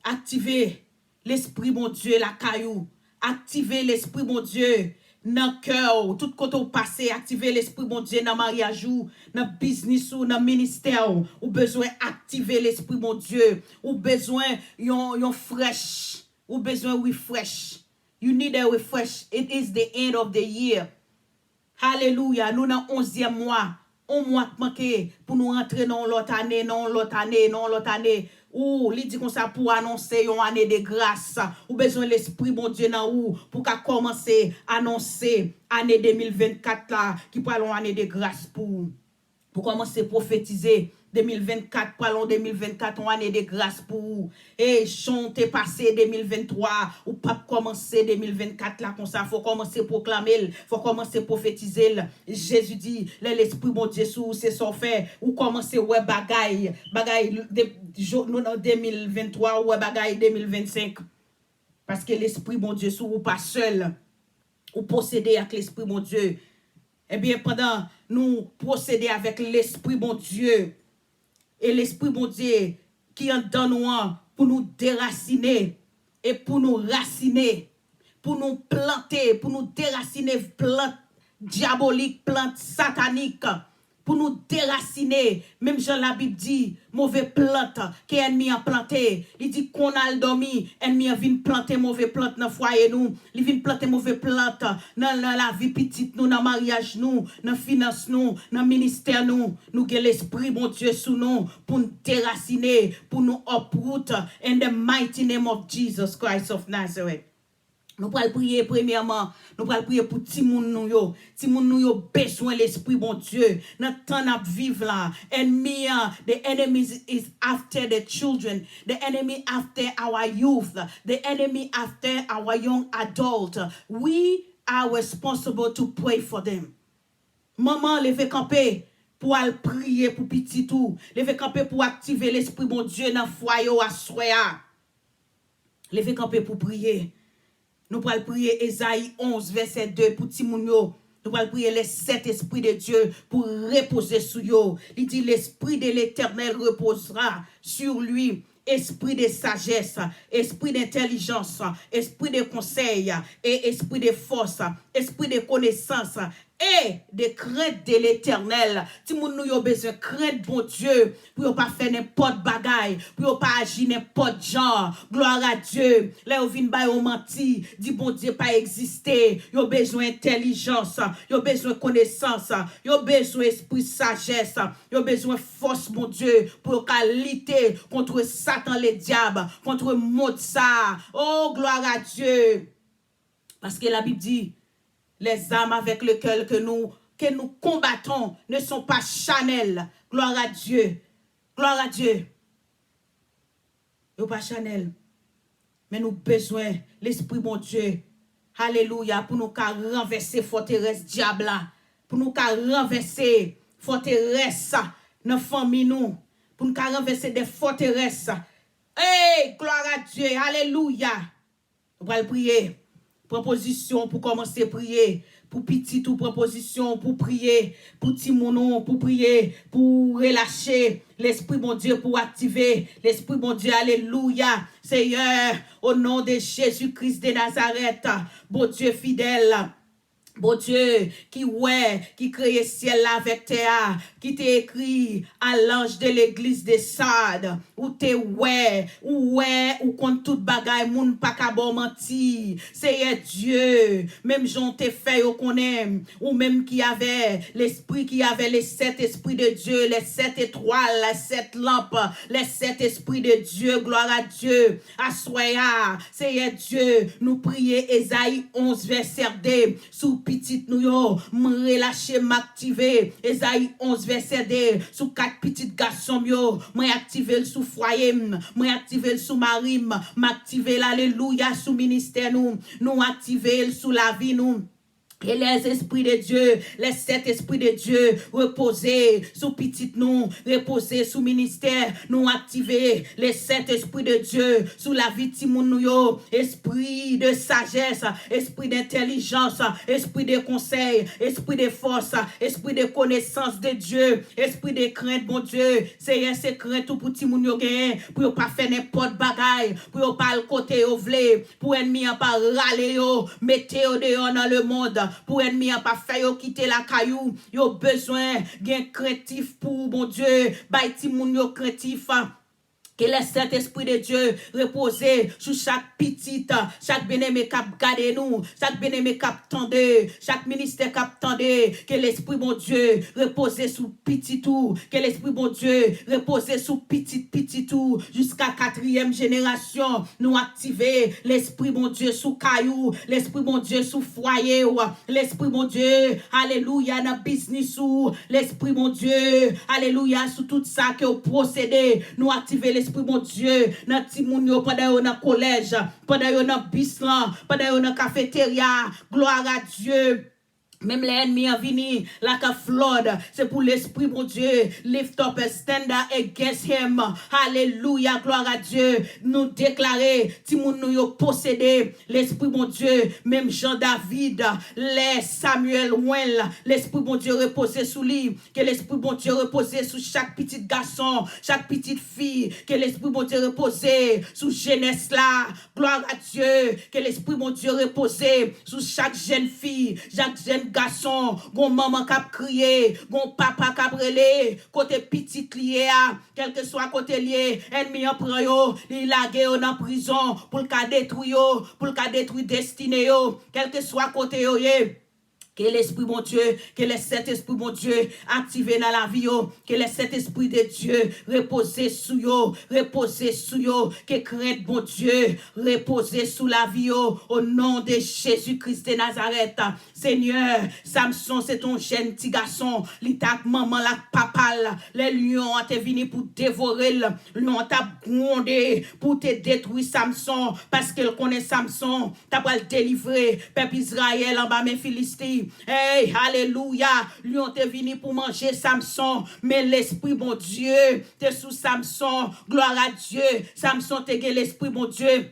activez l'Esprit bon Dieu, la caillou. Activez l'Esprit bon Dieu dans le cœur, tout côté au passé, activer l'Esprit bon Dieu dans le mariage, dans le business ou dans le ministère. Ou besoin activer l'Esprit bon Dieu. Ou besoin yon fresh. Ou besoin refresh. You need a refresh. It is the end of the year. Hallelujah. Nous dans 11e mois. Un mois qui manque pour nous rentrer dans l'autre année, Ou, il dit comme ça pour annoncer une année de grâce. Ou besoin l'esprit, bon Dieu, dans ou, pour qu'à commencer à annoncer année 2024 là, qui parle une année de grâce pour commencer à prophétiser 2024, parlons 2024, une année de grâce pour vous. Et chanter passé 2023, ou pas commencer 2024 là, comme ça, faut commencer à proclamer, faut commencer à prophétiser. Jésus dit, l'esprit bon Dieu, c'est son fait, ou commencer ouais bagaille 2023, ou bagaille 2025. Parce que l'esprit bon Dieu, ou pas seul, ou posséder avec l'esprit bon Dieu. Eh bien, pendant nous procéder avec l'Esprit bon Dieu, et l'Esprit bon Dieu qui en donne nous pour nous déraciner et pour nous raciner, pour nous planter, pour nous déraciner plantes diaboliques, plantes sataniques, pour nous déraciner. Même Jean la Bible dit, mauvais plante que l'ennemi a planté. Il dit qu'on a le dormi, l'ennemi a venu planter mauvais plante dans le foyer nous. Il vient planter mauvais plante dans la vie petite nous, dans le mariage nous, dans la finance nous, dans le ministère nous. Nous avons l'esprit, mon Dieu, sous nous, pour nous déraciner, pour nous uproot in the mighty name of Jesus Christ of Nazareth. Nous allons prier premièrement, nous allons prier pour Timoun nou yo. Timoun nou yo besoin l'esprit bon Dieu. Notre temps à vivre là. Ennemi, the enemy is after the children. The enemy after our youth. The enemy after our young adult. We are responsible to pray for them. Maman, levez camper pour aller prier pour petit tout. Levez camper pour activer l'esprit bon Dieu dans le foyer à soya. Levez camper pour prier. Nous allons prier Ésaïe 11, verset 2 pour Timounio. Nous allons prier les 7 esprits de Dieu pour reposer sur eux. Il dit l'esprit de l'Éternel reposera sur lui. Esprit de sagesse, esprit d'intelligence, esprit de conseil et esprit de force, esprit de connaissance et de crainte de l'Éternel. Si nous avons besoin de crainte bon Dieu, pour ne pas faire n'importe bagaille, pour ne pas agir n'importe genre. Gloire à Dieu. Là, on vient de mentir, dit bon Dieu pas exister. Vous avez besoin d'intelligence, vous avez besoin de connaissance, vous avez besoin d'esprit de sagesse, vous avez besoin de force, mon Dieu, pour lutter contre Satan, le diable, contre Mozart. Oh, gloire à Dieu. Parce que la Bible dit, les âmes avec lesquelles que nous combattons ne sont pas charnelles. Gloire à Dieu. Gloire à Dieu. yo pas Chanel. Mais nous besoin l'esprit bon Dieu. Alléluia, pour nous renverser forteresse diable là, pour nous renverser forteresse dans famille nous, pour nous renverser des forteresses. Hey, gloire à Dieu. Alléluia. On va le prier. Proposition pour commencer à prier. Pour petit ou proposition pour prier. Pour Timonon pour prier. Pour relâcher l'esprit bon Dieu. Pour activer l'esprit bon Dieu. Alléluia. Seigneur, au nom de Jésus-Christ de Nazareth. Bon Dieu fidèle. Bon Dieu, qui crée ciel là avec terre, qui t'est écrit à l'ange de l'église de Sardes, ou contre toute bagaille, moun pa ka bon menti. C'est Dieu, même j'en t'ai fait au qu'on aime, ou même qui avait l'esprit, qui avait les 7 esprits de Dieu, les 7 étoiles, les 7 lampes, les 7 esprits de Dieu, gloire à Dieu, assoya, c'est Dieu, nous prier Ésaïe 11 verset 2, sous petite nous yo, relâcher m'activer Esaïe 11 verset 2 sous 4 petites garçons yo, m'activer sous foyer, m'activer sous mari, m'activer alléluia sous ministère nous activer sous la vie nous. Et les esprits de Dieu, les 7 esprits de Dieu, reposer sous petite nous, reposer sous ministère, nous activer les 7 esprits de Dieu, sous la vie de nous yo, esprit de sagesse, esprit d'intelligence, esprit de conseil, esprit de force, esprit de connaissance de Dieu, esprit de crainte, bon Dieu, c'est crainte tout pour Timoun yo gen, pour pas faire n'importe bagaille, pour pas le côté au vle, pour ennemi en pas râler yo, mettez au dehors dans le monde, pour ennemi a pas fait yo quitter la caillou, yo besoin gen créatif pour bon Dieu, bay ti moun yo créatif. Que le Saint-Esprit de Dieu repose sur chaque petite, chaque bien-aimé cap garder nous, chaque bien-aimé cap tende, chaque ministère cap tende, que l'Esprit bon Dieu repose sous petit tout, que l'Esprit bon Dieu repose sous petit tout, jusqu'à 4e génération, nous activer l'Esprit bon Dieu sous caillou, l'Esprit bon Dieu sous foyer, l'Esprit bon Dieu, alléluia, dans business ou, l'Esprit bon Dieu, alléluia, sous tout ça que vous procédez, nous activer l'Esprit mon Dieu, dans Timoun yo, pendant yo dans collège, pendant yo dans bislan, pendant yo dans cafétéria, gloire à Dieu. Même les ennemis en vini, like a flood, c'est pour l'esprit, mon Dieu, lift up and stand against him. Alléluia, gloire à Dieu. Nous déclarer, Timoun nous yo possédé, l'esprit, mon Dieu, même Jean-David, les Samuel Well, l'esprit, mon Dieu, reposé sous lui, que l'esprit, mon Dieu, reposé sous chaque petit garçon, chaque petite fille, que l'esprit, mon Dieu, reposé sous jeunesse là, gloire à Dieu, que l'esprit, mon Dieu, reposé sous chaque jeune fille, chaque jeune garçon, gon maman k'ap crié, gon papa k'ap relé, côté petit lié, quel que soit côté lié, ennemi en prend yo, il lage yo dans prison, pour le cas détruire yo, pour le cas détruire destiné yo, quel que soit côté yo yé. Que l'esprit mon Dieu, que les 7 esprits mon Dieu activés dans la vie yo, que les 7 esprits de Dieu reposer sous yo, que crainte mon Dieu reposer sous la vie yo, au nom de Jésus-Christ de Nazareth. Seigneur, Samson c'est ton jeune petit garçon, l'itac maman la papa, les lions ont été venus pour dévorer, les lions t'a grondé pour te détruire Samson, parce qu'elle connaît Samson, t'as pas le délivrer, peuple Israël en bas mes Philistins. Hey, alléluia, lui ont été venus pour manger Samson, mais l'esprit bon Dieu, t'es sous Samson, gloire à Dieu, Samson t'es l'esprit bon Dieu.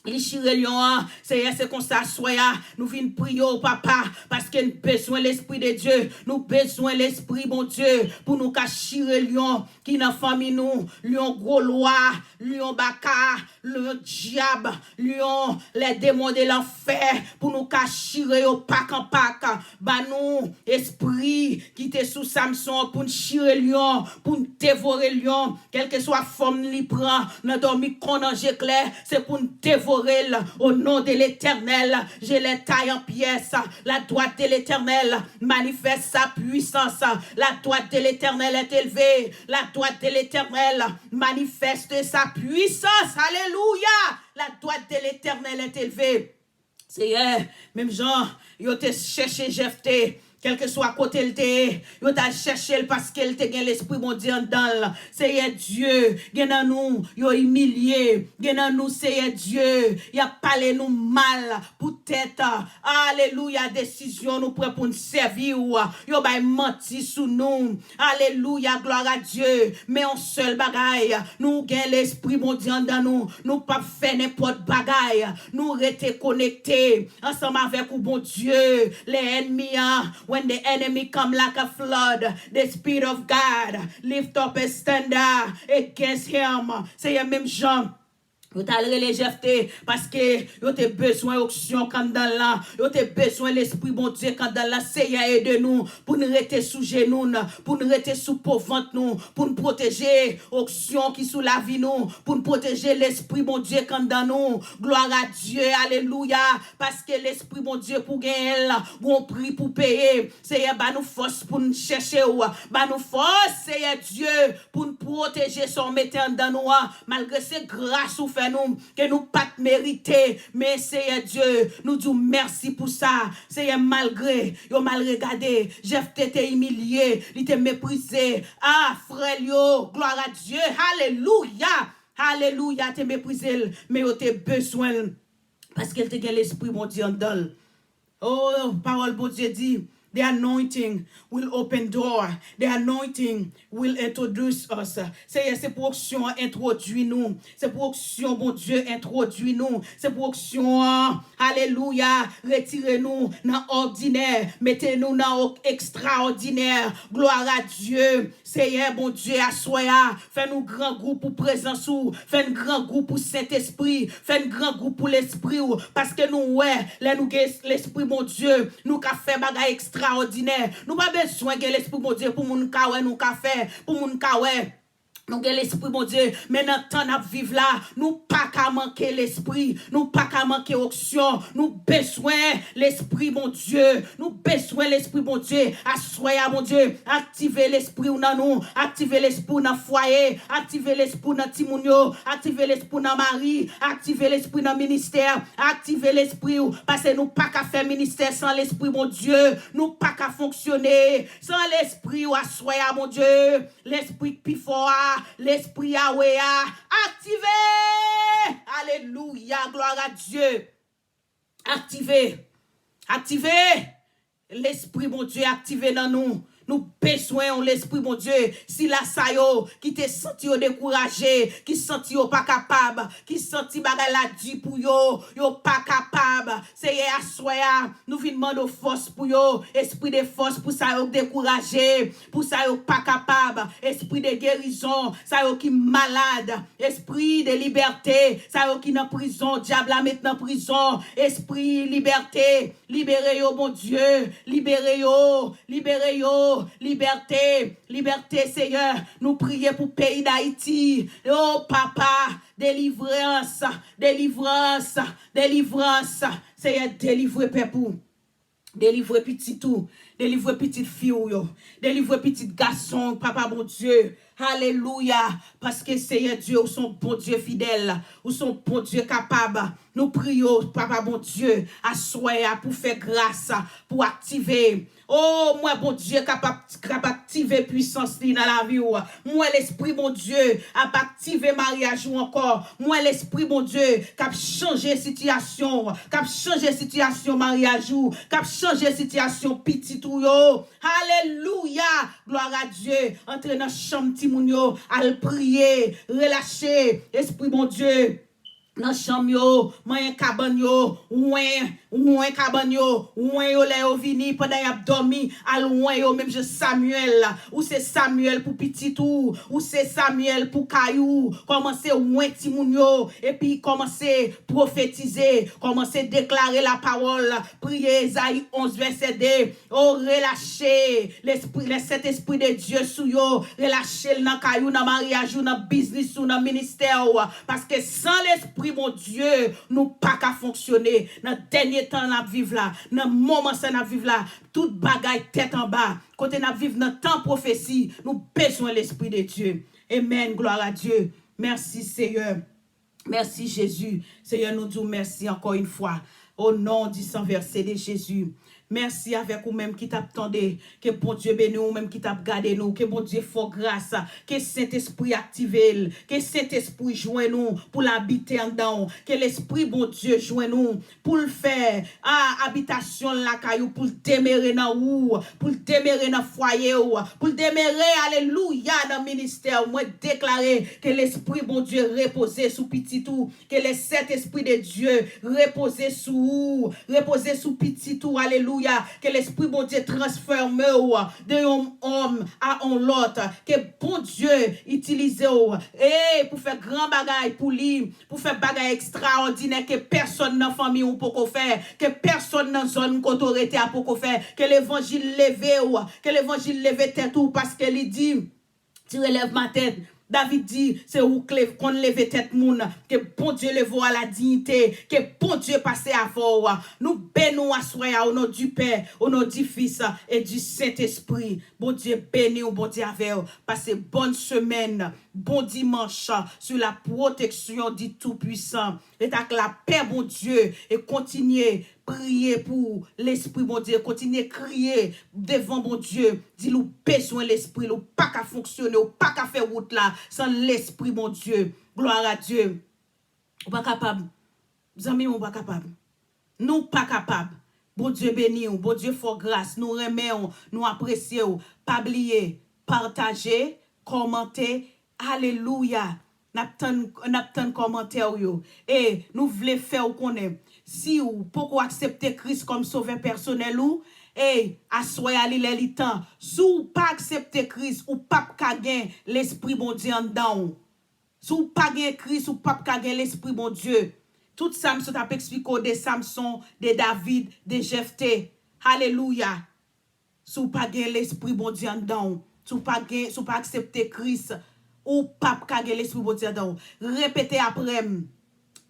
Il chire lion, c'est comme ça, soya, nous venons prier au papa, parce que nous besoin l'esprit de Dieu, nous besoin l'esprit, bon Dieu, pour nous cacher lion, qui dans famille nous, lion gros loi, lion baka, lion diable, lion, les démons de l'enfer, pour nous cacher au pack en pack, bah nous, esprit, qui était sous Samson, pour nous chire lion, pour nous dévorer lion, quelle que soit forme li prend, nous dormi qu'on danger clair, c'est pour nous dévorer. Au nom de l'Éternel, je les taille en pièces. La droite de l'Éternel manifeste sa puissance. La droite de l'Éternel est élevée. La droite de l'Éternel manifeste sa puissance. Alléluia. La droite de l'Éternel est élevée. Seigneur, même Jean, il a cherché Jephthé. quel que soit côté le te, yo t'a cherché parce qu'elle te gen l'esprit bon Dieu en dedans. Seigneur Dieu, gen dans nous, yo humilié, gen dans nous Seigneur Dieu, y a parlé nous mal pour tête. Alléluia, décision nous prend pour nous servir ou yo bay menti sous nous. Alléluia, gloire à Dieu. Mais en seul bagaille, nous gen l'esprit bon Dieu en dedans nous pas faire n'importe bagaille. Nous rester connectés ensemble avec ou bon Dieu. Les ennemis, when the enemy come like a flood, the Spirit of God lift up a standard against him. C'est le même genre. Yo t'a les jeté parce que yo te besoin option quand dans là, yo te besoin l'esprit bon Dieu quand dans là, Seigneur aide nous pour nous rester sous genoux, pour nous rester sous pauvre nous, pour nous protéger option qui sous la vie nous, pour nous protéger l'esprit bon Dieu quand dans nous. Gloire à Dieu, alléluia, parce que l'esprit bon Dieu pour gagner bon prix pour payer. Seigneur ba nous force pour nous chercher ou ba nous force Seigneur Dieu pour nous protéger son metteur dans nous malgré ses grâces ou nous que nous pas mérité, mais Seigneur Dieu nous disons merci pour ça. Seigneur, malgré yo mal regardé, Jephthé t'es humilié, il t'est méprisé. Ah frère yo, gloire à Dieu, alléluia, alléluia, t'es méprisé, mais yo t'es besoin parce qu'elle te gagne l'esprit mon Dieu en dedans. Oh, parole bon Dieu dit, the anointing will open door. The anointing will introduce us. C'est pour action introduit nous. C'est pour action, bon Dieu, introduit nous. C'est pour action, alléluia, retirez-nous dans ordinaire. Mettez-nous dans extraordinaire. Gloire à Dieu. Seigneur, bon Dieu, assoya. Fais-nous grand groupe pour présence ou. Fais un grand groupe pour Saint-Esprit. Fais un grand groupe pour l'Esprit ou. Parce que nous, ouais, là, nous, l'Esprit, bon Dieu, nous, qu'a fait bagaille extraordinaire. Nous pas besoin de l'esprit bon Dieu pour moun ka nous ka faire pour moun ka nous avons l'esprit, mon Dieu, mais dans le temps de vivre là, nous pas qu'à manquer l'esprit, nous pas qu'à manquer option, nous besoin l'esprit, mon Dieu, nous besoin l'esprit, mon Dieu, assoya, mon Dieu, activer l'esprit dans nous, activer l'esprit dans le foyer, activer l'esprit dans Timounio, activer l'esprit dans Marie, activer l'esprit dans le ministère, activer l'esprit, parce que nous pas qu'à faire ministère sans l'esprit, mon Dieu, nous pas qu'à fonctionner sans l'esprit, assoya, mon Dieu, l'esprit plus fort, l'esprit Yahweh activé. Alléluia, gloire à Dieu. Activé l'esprit mon Dieu activé dans nous. Nous besoin l'esprit mon Dieu. Si la sayo qui te senti découragé, qui senti pas capable, qui senti bagay la di pour yo pas capable. C'est assoya, nous vinn demander force pour yo, esprit de force pour ça yo découragé, pour ça yo pas capable, esprit de guérison, ça yo qui malade, esprit de liberté, ça yo qui dans prison, diable la met dans prison, esprit liberté, libérez yo mon Dieu, libérez yo, liberté, Seigneur. Nous prions pour le pays d'Haïti. Oh, papa, délivrance. Seigneur, délivrez pepou. Délivrez petit tout. Délivrez petite fille. Délivrez petit garçon, papa, bon Dieu. Alléluia. Parce que Seigneur Dieu, ou son bon Dieu fidèle, ou son bon Dieu capable. Nous prions, papa, bon Dieu, à soya pour faire grâce, pour activer. Oh, moi, bon Dieu, capable d'activer puissance dans la vie. Moi, l'esprit, bon Dieu, a activer mariage ou encore. Moi, l'esprit, bon Dieu, cap changer situation, mariage ou, cap changer situation petit ou yo. Alléluia. Gloire à Dieu. Entrez dans la chambre Timounio, à le prier, relâcher. Esprit, bon Dieu. Dans chambre yo, moyen cabane yo, ouin cabane yo le yo vini pendant y a dormi, al ouin yo même je Samuel, ou c'est Samuel pour petit ou c'est Samuel pour caillou, commencer ouin timoun yo et puis commencer prophétiser, commencer déclarer la parole, prier Isaïe 11 verset 2, oh relâcher l'esprit, cet esprit de Dieu sous yo, relâcher dans caillou, dans mariage, dans business ou dans ministère, parce que sans l'esprit mon Dieu, nous pas qu'à fonctionner. Dans dernier temps n'a vivre là, dans moment ça n'a vivre là, toute bagaille tête en bas. Côté n'a vivre dans temps prophétie, nous besoin l'esprit de Dieu. Amen, gloire à Dieu. Merci Seigneur. Merci Jésus. Seigneur, nous disons merci encore une fois. Au nom du sang versé de Jésus. Merci avec ou même qui t'attendait. Que bon Dieu bénisse ou même qui t'a gardé nous. Que bon Dieu faut grâce. Que Saint-Esprit active. Que Saint-Esprit joint nous pour l'habiter en dedans. Que l'Esprit bon Dieu joint nous pour le faire. Habitation la caillou pour le demeurer dans ou. Pour le demeurer dans foyer ou. Pour le demeurer, alléluia, dans le ministère. Moi déclarer que l'Esprit bon Dieu repose sous petit tout. Que le Saint-Esprit de Dieu repose sous petit tout. Alléluia. Que l'Esprit bon Dieu transforme d'un homme à un l'autre. Que bon Dieu utilise pour faire grand bagay pour lui, pour faire bagay extraordinaire que personne dans famille ou pour faire, que personne dans zone autorité a pour faire, que l'évangile leve tête ou parce que il dit tu relèves ma tête. David dit, c'est où qu'on lève tête moun, que bon Dieu le voit à la dignité, que bon Dieu passe avant. Nous bénissons à soi au nom du Père, au nom du Fils et du Saint-Esprit. Bon Dieu béni ou bon Dieu avec vous. Passez bonne semaine, bon dimanche sur la protection du Tout-Puissant. Et avec la paix, bon Dieu, et continuez prier pour l'Esprit, bon Dieu, continuez crier devant bon Dieu, dis-nous besoin l'Esprit, nous pas qu'à fonctionner, ou pas qu'à faire route là, sans l'Esprit, bon Dieu, gloire à Dieu, ou pas capable, amis, ou pas capable, nous pas capable, bon Dieu béni, bon Dieu fort grâce, nous remercions, nous apprécions, pas oublier, partager, commenter, alléluia, n'attend commentaire yo, et nous voulons faire ou connaît. Si ou pourquoi accepter Christ comme sauveur personnel ou assoya li le temps si ou pas accepter Christ ou pas gagner l'esprit bon Dieu en dedans si ou pas gagner Christ ou pas gagner l'esprit bon Dieu tout ça me t'a expliqué de Samson de David de Jephthé alléluia si ou pas gagner l'esprit bon Dieu en dedans si ou pas accepter Christ ou pas gagner l'esprit bon Dieu en dedans répétez après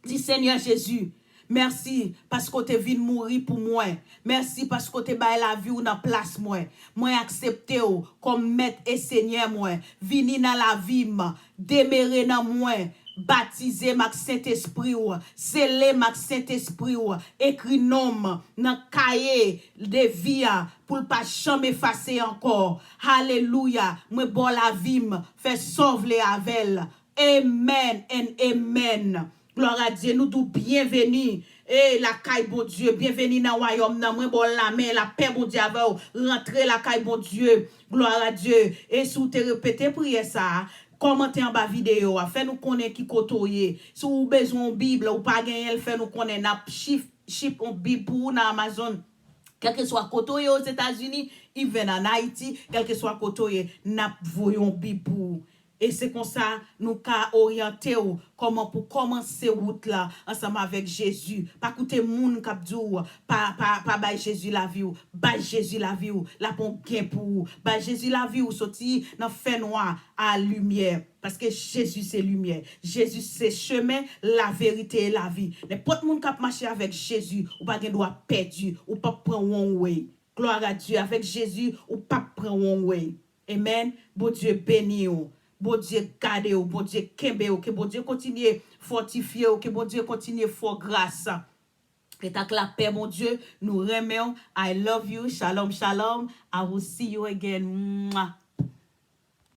dis Seigneur Jésus. Merci parce que tu es venu mourir pour moi. Merci parce que tu as la vie ou dans place moi. Moi accepté comme maître et Seigneur moi. Vini dans la vie moi, demeurer dans moi. Baptiser ma Saint-Esprit ou sceller ma Saint-Esprit ou écrit nom dans cahier de vie pour pas jamais effacer encore. Alléluia. Moi bon la vie fait sauver avec. Amen and amen. Gloire à Dieu, nous tous bienvenus. Et la caille bon Dieu, bienvenue dans le royaume, dans moi bon la main, la paix bon Dieu avec vous. Rentrez la caille bon Dieu. Gloire à Dieu. Et si vous te répétez prier ça, commentez en bas vidéo, fait nous connaître qui kotoye. Si vous avez besoin de Bible ou pas gagner, fait nous connaître n'a ship en Bible pour dans Amazon. Quel que soit kotoye aux États-Unis, il vient en Haïti, quel que soit kotoye, n'a voyons Bible pour. Et c'est comme ça, nous avons orienté comment pour commencer route là, ensemble avec Jésus. Pas écouter moun kap dou, pas bay Jésus la vie ou, bay Jésus la vie ou, la pon gain pour, bay Jésus la vie ou, sorti dans fait noir à lumière. Parce que Jésus c'est lumière. Jésus c'est chemin, la vérité et la vie. N'importe moun kap marcher avec Jésus, ou pas gen droit perdu, ou pas prendre one way. Gloire à Dieu, avec Jésus, ou pas prendre one way. Amen. Bon Dieu béni ou. Bon Dieu garde ou, bon Dieu kembe ou, que bon Dieu continue fortifier ou, que bon Dieu continue fort grâce. Et avec la paix, mon Dieu, nous remercions. I love you. Shalom, shalom. I will see you again. Mwah.